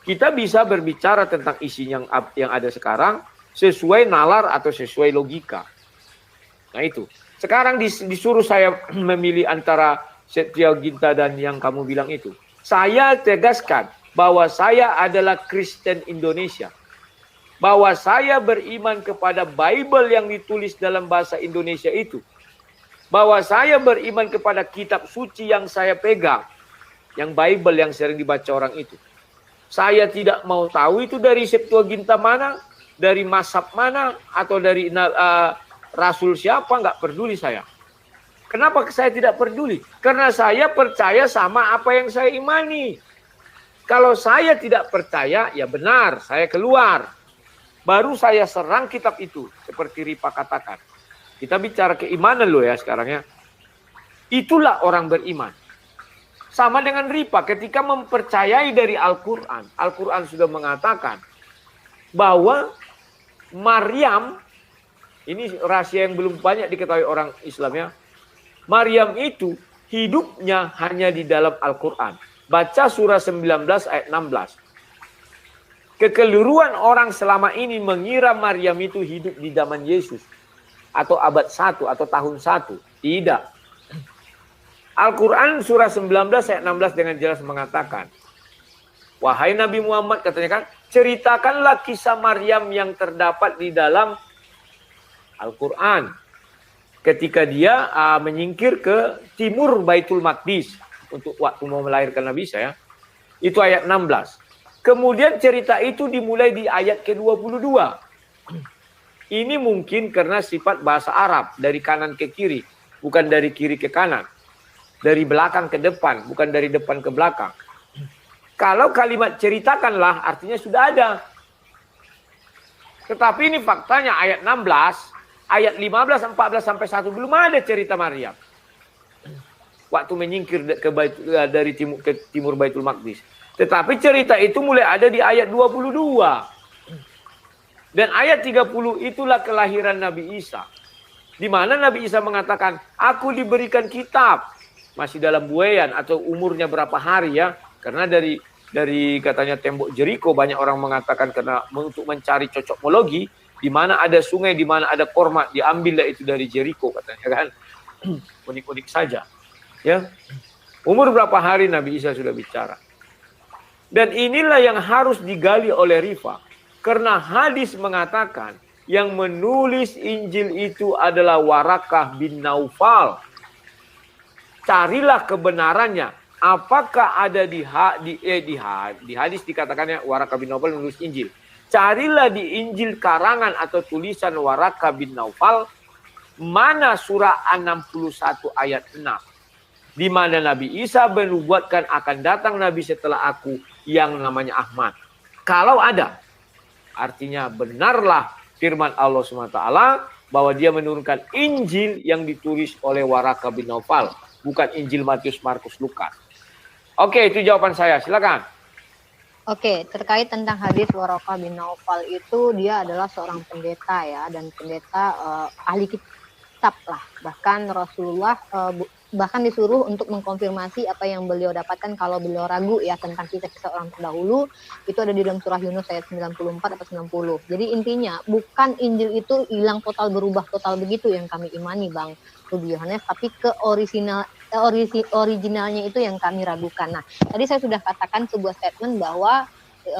Kita bisa berbicara tentang isi yang ada sekarang sesuai nalar atau sesuai logika. Nah itu. Sekarang disuruh saya memilih antara Setioginta dan yang kamu bilang itu. Saya tegaskan bahwa saya adalah Kristen Indonesia. Bahwa saya beriman kepada Bible yang ditulis dalam bahasa Indonesia itu. Bahwa saya beriman kepada kitab suci yang saya pegang. Yang Bible yang sering dibaca orang itu. Saya tidak mau tahu itu dari Septuaginta mana, dari mazhab mana, atau dari Rasul siapa, nggak peduli saya. Kenapa saya tidak peduli? Karena saya percaya sama apa yang saya imani. Kalau saya tidak percaya, ya benar, saya keluar. Baru saya serang kitab itu, seperti Ripa katakan. Kita bicara keimanan loh ya sekarang ya. Itulah orang beriman. Sama dengan Ripa ketika mempercayai dari Al-Quran. Al-Quran sudah mengatakan bahwa Maryam, ini rahasia yang belum banyak diketahui orang Islam ya. Maryam itu hidupnya hanya di dalam Al-Quran. Baca surah 19 ayat 16. Kekeliruan orang selama ini mengira Maryam itu hidup di zaman Yesus. Atau abad 1 atau tahun 1. Tidak. Al-Quran surah 19 ayat 16 dengan jelas mengatakan, wahai Nabi Muhammad, katanya kan, ceritakanlah kisah Maryam yang terdapat di dalam Al-Quran. Ketika dia menyingkir ke timur Baitul Maqdis untuk waktu mau melahirkan Nabi Isa ya. Itu ayat 16. Kemudian cerita itu dimulai di ayat ke-22. Ini mungkin karena sifat bahasa Arab dari kanan ke kiri, bukan dari kiri ke kanan. Dari belakang ke depan, bukan dari depan ke belakang. Kalau kalimat ceritakanlah artinya sudah ada. Tetapi ini faktanya ayat 16, ayat 15, 14 sampai 1 belum ada cerita Maryam. Waktu menyingkir dari timur Baitul Maqdis. Tetapi cerita itu mulai ada di ayat 22. Dan ayat 30 itulah kelahiran Nabi Isa. Di mana Nabi Isa mengatakan, aku diberikan kitab. Masih dalam buayan atau umurnya berapa hari ya. Karena dari katanya tembok Jeriko banyak orang mengatakan karena untuk mencari cocokmologi. Di mana ada sungai, di mana ada korma. Diambillah itu dari Jeriko katanya kan. Unik-unik saja. Ya. Umur berapa hari Nabi Isa sudah bicara. Dan inilah yang harus digali oleh Rifa. Karena hadis mengatakan yang menulis Injil itu adalah Warakah bin Naufal. Carilah kebenarannya. Apakah ada di hadis dikatakannya Warakah bin Naufal menulis Injil. Carilah di Injil karangan atau tulisan Warakah bin Naufal. Mana surah 61 ayat 6. Di mana Nabi Isa menubuatkan akan datang Nabi setelah aku yang namanya Ahmad. Kalau ada. Artinya benarlah firman Allah SWT bahwa dia menurunkan Injil yang ditulis oleh Warakah bin Naufal. Bukan Injil Matius, Markus, Lukas. Oke, itu jawaban saya. Silakan. Oke, terkait tentang hadis Warakah bin Naufal itu dia adalah seorang pendeta ya. Dan pendeta ahli kitab lah. Bahkan Rasulullah bahkan disuruh untuk mengkonfirmasi apa yang beliau dapatkan kalau beliau ragu ya tentang kisah-kisah orang terdahulu. Itu ada di dalam surah Yunus ayat 94 atau 90. Jadi intinya bukan Injil itu hilang total, berubah total begitu yang kami imani Bang Rudy Yohanes, tapi ke originalnya itu yang kami ragukan. Nah, tadi saya sudah katakan sebuah statement bahwa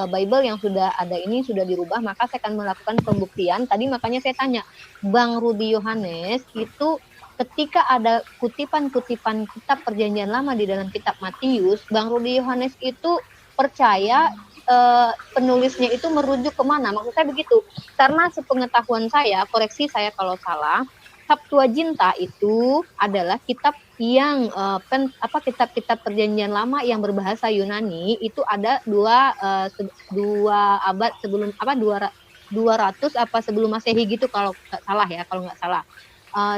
Bible yang sudah ada ini sudah dirubah, maka saya akan melakukan pembuktian. Tadi makanya saya tanya, Bang Rudi Yohanes itu ketika ada kutipan-kutipan kitab Perjanjian Lama di dalam kitab Matius, Bang Rudi Yohanes itu percaya penulisnya itu merujuk kemana? Maksud saya begitu, karena sepengetahuan saya, koreksi saya kalau salah, Septuaginta itu adalah kitab yang kitab-kitab Perjanjian Lama yang berbahasa Yunani itu ada dua abad sebelum 200 sebelum Masehi gitu kalau nggak salah.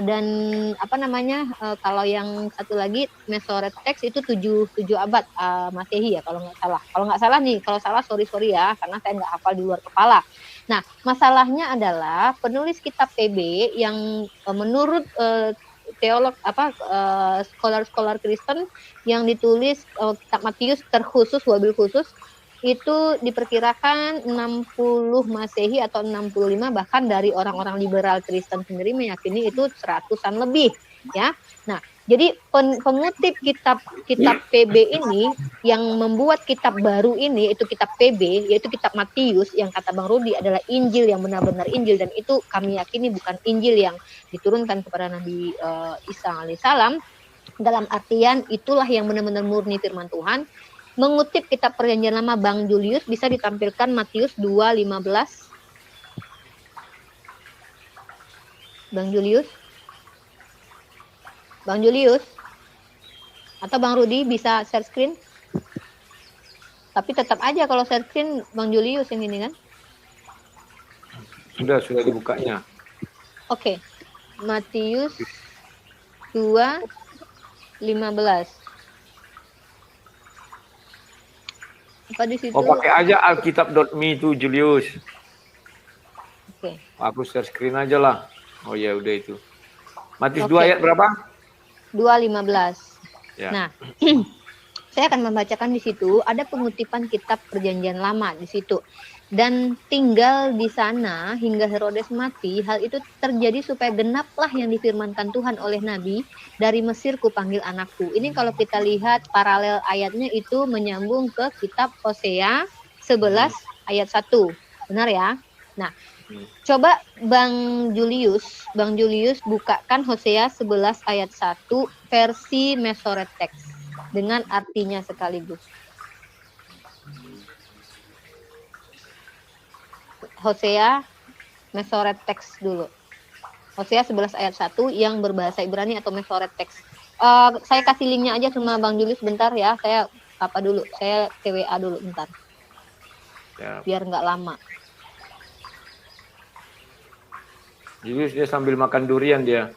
Dan kalau yang satu lagi Masoret Text itu 7 abad Masehi ya kalau nggak salah nih, kalau salah sorry ya karena saya nggak hafal di luar kepala. Nah, masalahnya adalah penulis kitab PB yang menurut teolog scholar Kristen yang ditulis kitab Matius terkhusus wabil khusus itu diperkirakan 60 Masehi atau 65, bahkan dari orang-orang liberal Kristen sendiri meyakini itu 100-an lebih ya. Nah, jadi pengutip kitab PB ini yang membuat kitab baru ini itu kitab PB yaitu kitab Matius yang kata Bang Rudi adalah Injil yang benar-benar Injil, dan itu kami yakini bukan Injil yang diturunkan kepada Nabi Isa alaihissalam, dalam artian itulah yang benar-benar murni firman Tuhan. Mengutip kitab Perjanjian Lama Bang Julius bisa ditampilkan Matius 2:15. Bang Julius atau Bang Rudi bisa share screen, tapi tetap aja kalau share screen Bang Julius yang ini kan sudah dibukanya. Oke. Matius 2:15. Apa di situ? Pakai aja alkitab.me itu Julius. Oke. Aku share screen aja lah. Oh ya udah itu. Matius 2 Oke. ayat berapa? 2:15. Ya. Nah, saya akan membacakan di situ ada pengutipan kitab Perjanjian Lama di situ. Dan tinggal di sana hingga Herodes mati, hal itu terjadi supaya genaplah yang difirmankan Tuhan oleh Nabi, dari Mesir kupanggil anakku. Ini kalau kita lihat paralel ayatnya itu menyambung ke kitab Hosea 11 ayat 1. Benar ya? Nah, coba Bang Julius bukakan Hosea 11 ayat 1 versi Masoret Text dengan artinya sekaligus. Hosea Masoret Text dulu. Hosea 11 ayat 1 yang berbahasa Ibrani atau Masoret Text. Saya kasih linknya aja sama Bang Julius bentar ya. Saya TWA dulu bentar. Ya. Biar nggak lama. Julius dia sambil makan durian dia.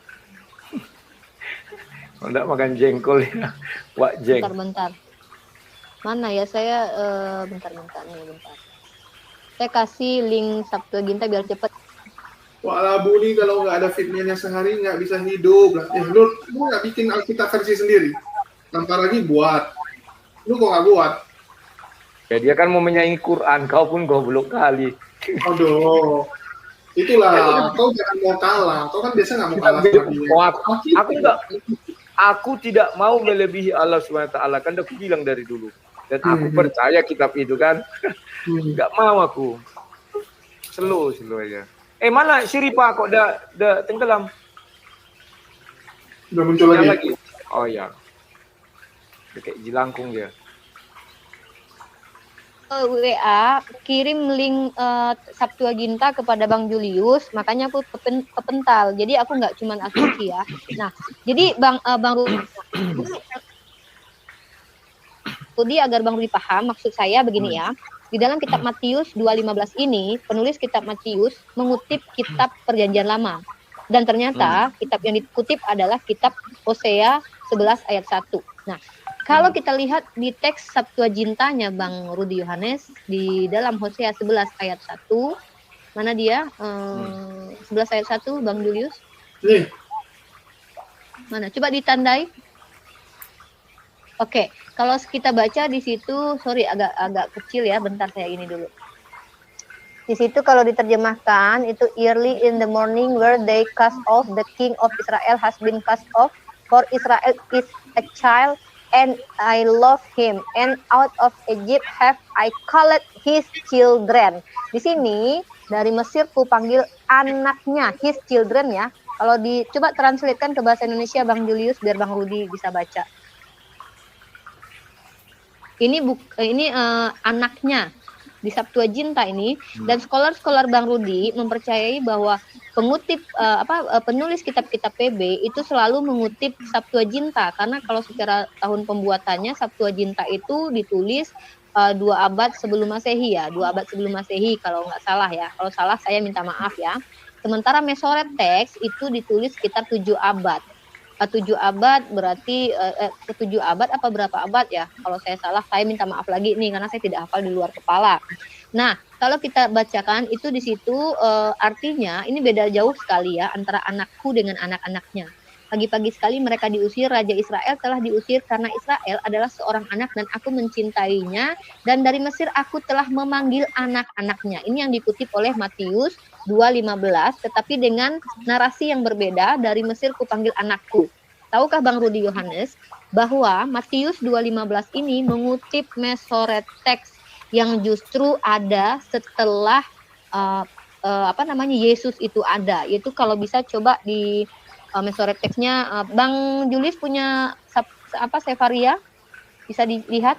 Kalau enggak makan jengkol ya. Wak jeng. Bentar. Mana ya saya bentar. Saya kasih link Septuaginta biar cepet. Wah, Labu nih kalau nggak ada fitnya sehari nggak bisa hidup lah. Lu nggak bikin Alkitab versi sendiri? Tanpa lagi buat. Lu kok nggak buat? Ya dia kan mau menyaingi Quran, kau pun goblok kali. Aduh. Itulah, kau jangan mau kalah. Kau kan biasa nggak mau kalah sama dia. Aku tidak mau melebihi Allah SWT, kan udah aku bilang dari dulu. Dan aku percaya kitab itu kan. Nggak mau aku. Slow aja. Mana si Ripa kok udah tenggelam? Udah muncul lagi. Oh ya. Udah kayak jelangkung dia. WA kirim link Septuaginta kepada Bang Julius, makanya aku kepental. Jadi aku nggak cuman asumsi ya. Nah, jadi Bang Rudi agar Bang Rudi paham maksud saya begini ya. Di dalam kitab Matius 2:15 ini, penulis kitab Matius mengutip kitab Perjanjian Lama. Dan ternyata kitab yang dikutip adalah kitab Hosea 11 ayat 1. Nah, kalau kita lihat di teks Septuagintanya Bang Rudi Yohanes di dalam Hosea 11 ayat 1, mana dia? 11 ayat 1 Bang Julius? Nih. Mana? Coba ditandai. Oke, kalau kita baca di situ, sorry agak kecil ya, bentar saya ini dulu. Di situ kalau diterjemahkan itu early in the morning where they cast off the king of Israel has been cast off, for Israel is a child and I love him, and out of Egypt have I called his children. Di sini dari Mesir ku panggil anaknya, his children ya. Kalau coba translatekan ke bahasa Indonesia Bang Julius biar Bang Rudi bisa baca. Ini anaknya di Septuaginta ini, dan scholar-scholar Bang Rudi mempercayai bahwa penulis kitab-kitab PB itu selalu mengutip Septuaginta, karena kalau secara tahun pembuatannya Septuaginta itu ditulis 2 abad sebelum Masehi ya, 2 abad sebelum Masehi kalau nggak salah ya. Kalau salah saya minta maaf ya. Sementara Masoret Text itu ditulis sekitar 7 abad. 7 abad berarti ke 7 abad apa berapa abad ya? Kalau saya salah saya minta maaf lagi nih karena saya tidak hafal di luar kepala. Nah, kalau kita bacakan itu di situ artinya ini beda jauh sekali ya antara anakku dengan anak-anaknya. Pagi-pagi sekali mereka diusir, Raja Israel telah diusir karena Israel adalah seorang anak dan aku mencintainya, dan dari Mesir aku telah memanggil anak-anaknya. Ini yang dikutip oleh Matius 2:15, tetapi dengan narasi yang berbeda, dari Mesir kupanggil anakku. Tahukah Bang Rudi Yohanes bahwa Matius 2:15 ini mengutip Masoret Text yang justru ada setelah Yesus itu ada. Yaitu kalau bisa coba di Masoret Text-nya Bang Julius punya Sefaria, bisa dilihat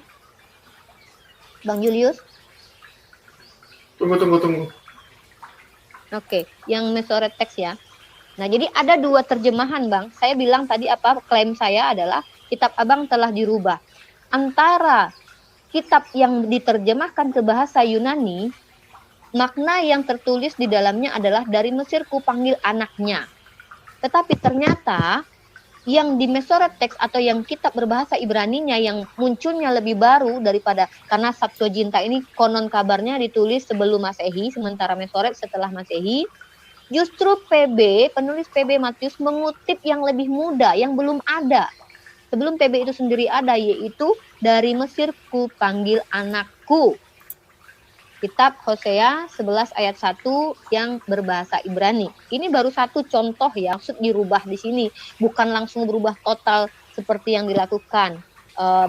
Bang Julius. Tunggu. Oke, yang Masoret Text ya. Nah, jadi ada 2 terjemahan, Bang. Saya bilang tadi klaim saya adalah kitab Abang telah dirubah. Antara kitab yang diterjemahkan ke bahasa Yunani, makna yang tertulis di dalamnya adalah dari Mesir ku panggil anaknya. Tetapi ternyata yang di Masoret Text atau yang kitab berbahasa Ibraninya yang munculnya lebih baru daripada, karena Septuaginta ini konon kabarnya ditulis sebelum Masehi, sementara Masoret setelah Masehi. Justru penulis PB Matius mengutip yang lebih muda, yang belum ada. Sebelum PB itu sendiri ada, yaitu dari Mesir ku panggil anakku. Kitab Hosea 11 ayat 1 yang berbahasa Ibrani. Ini baru satu contoh yang dirubah di sini. Bukan langsung berubah total seperti yang dilakukan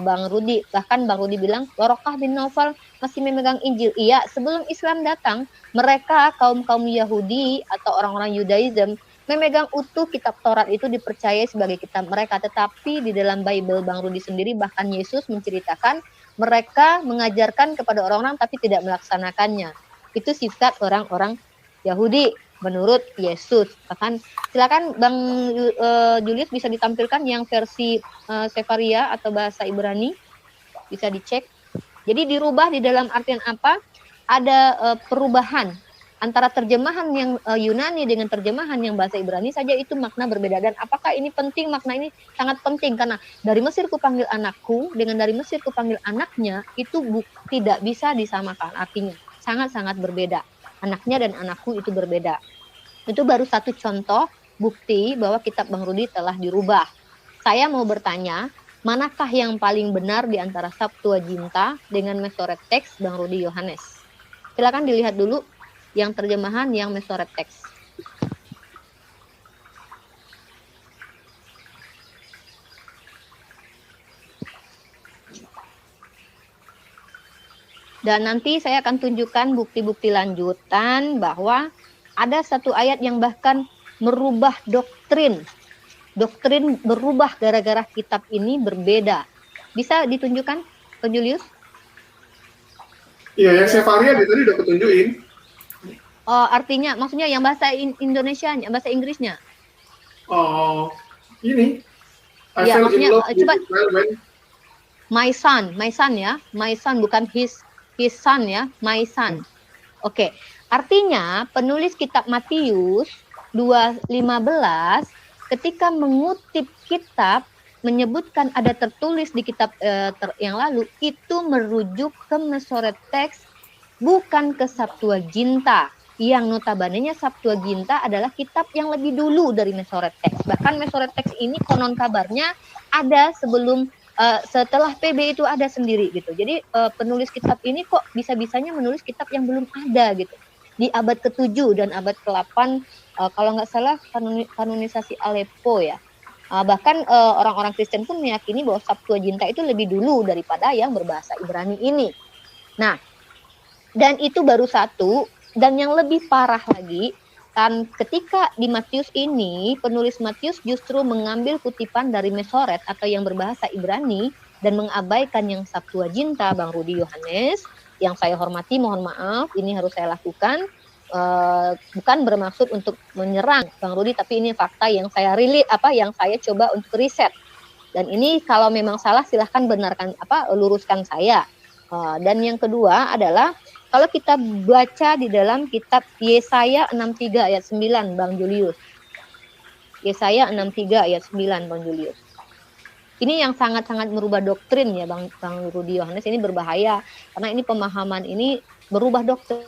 Bang Rudi. Bahkan Bang Rudi bilang, Warokah bin Naufal masih memegang Injil. Iya, sebelum Islam datang, mereka kaum-kaum Yahudi atau orang-orang Yudaism memegang utuh kitab Taurat itu dipercaya sebagai kitab mereka. Tetapi di dalam Bible Bang Rudi sendiri bahkan Yesus menceritakan mereka mengajarkan kepada orang-orang tapi tidak melaksanakannya. Itu sifat orang-orang Yahudi menurut Yesus. Bahkan silakan Bang Julius bisa ditampilkan yang versi Sefaria atau bahasa Ibrani. Bisa dicek. Jadi dirubah di dalam artian apa? Ada perubahan antara terjemahan yang Yunani dengan terjemahan yang bahasa Ibrani saja itu makna berbeda. Dan apakah ini penting? Makna ini sangat penting karena dari Mesir ku panggil anakku dengan dari Mesir ku panggil anaknya itu tidak bisa disamakan artinya. Sangat-sangat berbeda. Anaknya dan anakku itu berbeda. Itu baru satu contoh bukti bahwa kitab Bang Rudi telah dirubah. Saya mau bertanya, manakah yang paling benar di antara Septuaginta dengan Masoret Text Bang Rudi Yohanes? Silakan dilihat dulu yang terjemahan yang Masoret Text. Dan nanti saya akan tunjukkan bukti-bukti lanjutan bahwa ada satu ayat yang bahkan merubah doktrin. Doktrin berubah gara-gara kitab ini berbeda. Bisa ditunjukkan, Pak Julius? Iya, yang Sefaria tadi udah ketunjukin. Oh, artinya maksudnya yang bahasa Indonesianya, bahasa Inggrisnya. Oh, ini. Ya, maksudnya coba my son ya, my son bukan his son ya, my son. Oke. Artinya penulis kitab Matius 2:15 ketika mengutip kitab menyebutkan ada tertulis di kitab yang lalu itu merujuk ke Masoret Text bukan ke Septuaginta. Yang notabenenya Septuaginta adalah kitab yang lebih dulu dari Masoret Text. Bahkan Masoret Text ini konon kabarnya ada sebelum setelah PB itu ada sendiri gitu. Jadi penulis kitab ini kok bisa-bisanya menulis kitab yang belum ada gitu. Di abad ke-7 dan abad ke-8 kalau nggak salah kanonisasi Aleppo ya. Bahkan orang-orang Kristen pun meyakini bahwa Septuaginta itu lebih dulu daripada yang berbahasa Ibrani ini. Nah, dan itu baru satu, dan yang lebih parah lagi, dan ketika di Matius ini, penulis Matius justru mengambil kutipan dari Mesoret atau yang berbahasa Ibrani dan mengabaikan yang Septuaginta, Bang Rudi Yohanes, yang saya hormati, mohon maaf, ini harus saya lakukan. Bukan bermaksud untuk menyerang Bang Rudi, tapi ini fakta yang saya yang saya coba untuk riset. Dan ini kalau memang salah silahkan benarkan luruskan saya. Dan yang kedua adalah kalau kita baca di dalam kitab Yesaya 63 ayat 9 Bang Julius. Yesaya 63 ayat 9 Bang Julius. Ini yang sangat-sangat merubah doktrin ya Bang Rudi Yohanes, ini berbahaya karena ini pemahaman ini berubah doktrin.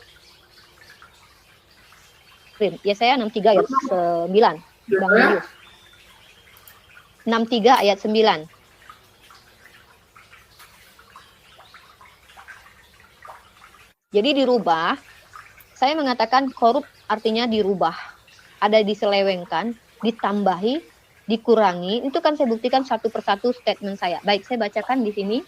Yesaya 63 ayat 9 Bang Julius. 63 ayat 9. Jadi dirubah, saya mengatakan korup artinya dirubah, ada diselewengkan, ditambahi, dikurangi. Itu kan saya buktikan satu persatu statement saya. Baik, saya bacakan di sini.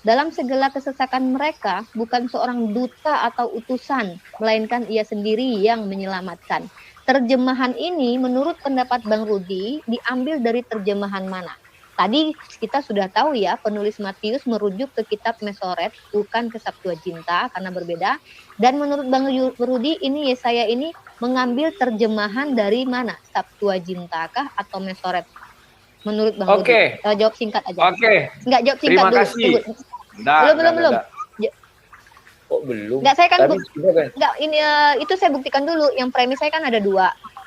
Dalam segala kesesakan mereka, bukan seorang duta atau utusan, melainkan ia sendiri yang menyelamatkan. Terjemahan ini menurut pendapat Bang Rudi diambil dari terjemahan mana? Tadi kita sudah tahu ya, penulis Matius merujuk ke kitab Mesoret, bukan ke Septuaginta karena berbeda. Dan menurut Bang Rudi ini Yesaya ini mengambil terjemahan dari mana? Septuaginta kah atau Mesoret? Menurut Bang Rudi. Jawab singkat aja. Enggak, jawab singkat Terima dulu. kasih. Belum. Kok belum? Enggak, saya kan enggak, ini itu saya buktikan dulu. Yang premis saya kan ada 2.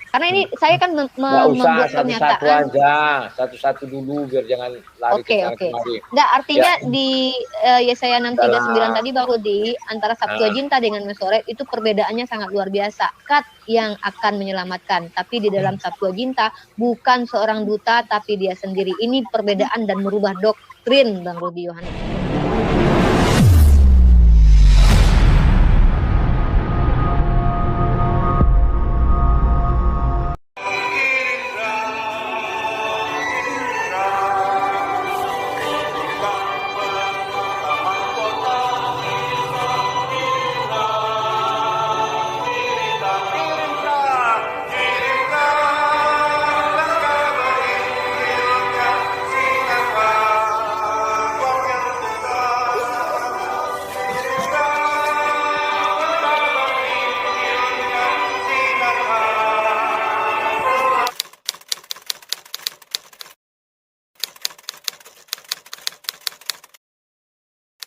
Karena ini saya kan satu-satu membuat pernyataan. aja, satu-satu dulu biar jangan lari ke sana kemari. Enggak, artinya di Yesaya 639 tadi Bang Rudi, antara Septuaginta dengan Mesoret itu perbedaannya sangat luar biasa. Kat yang akan menyelamatkan, tapi di dalam Septuaginta bukan seorang duta tapi dia sendiri. Ini perbedaan dan merubah doktrin Bang Rudi Yohanes.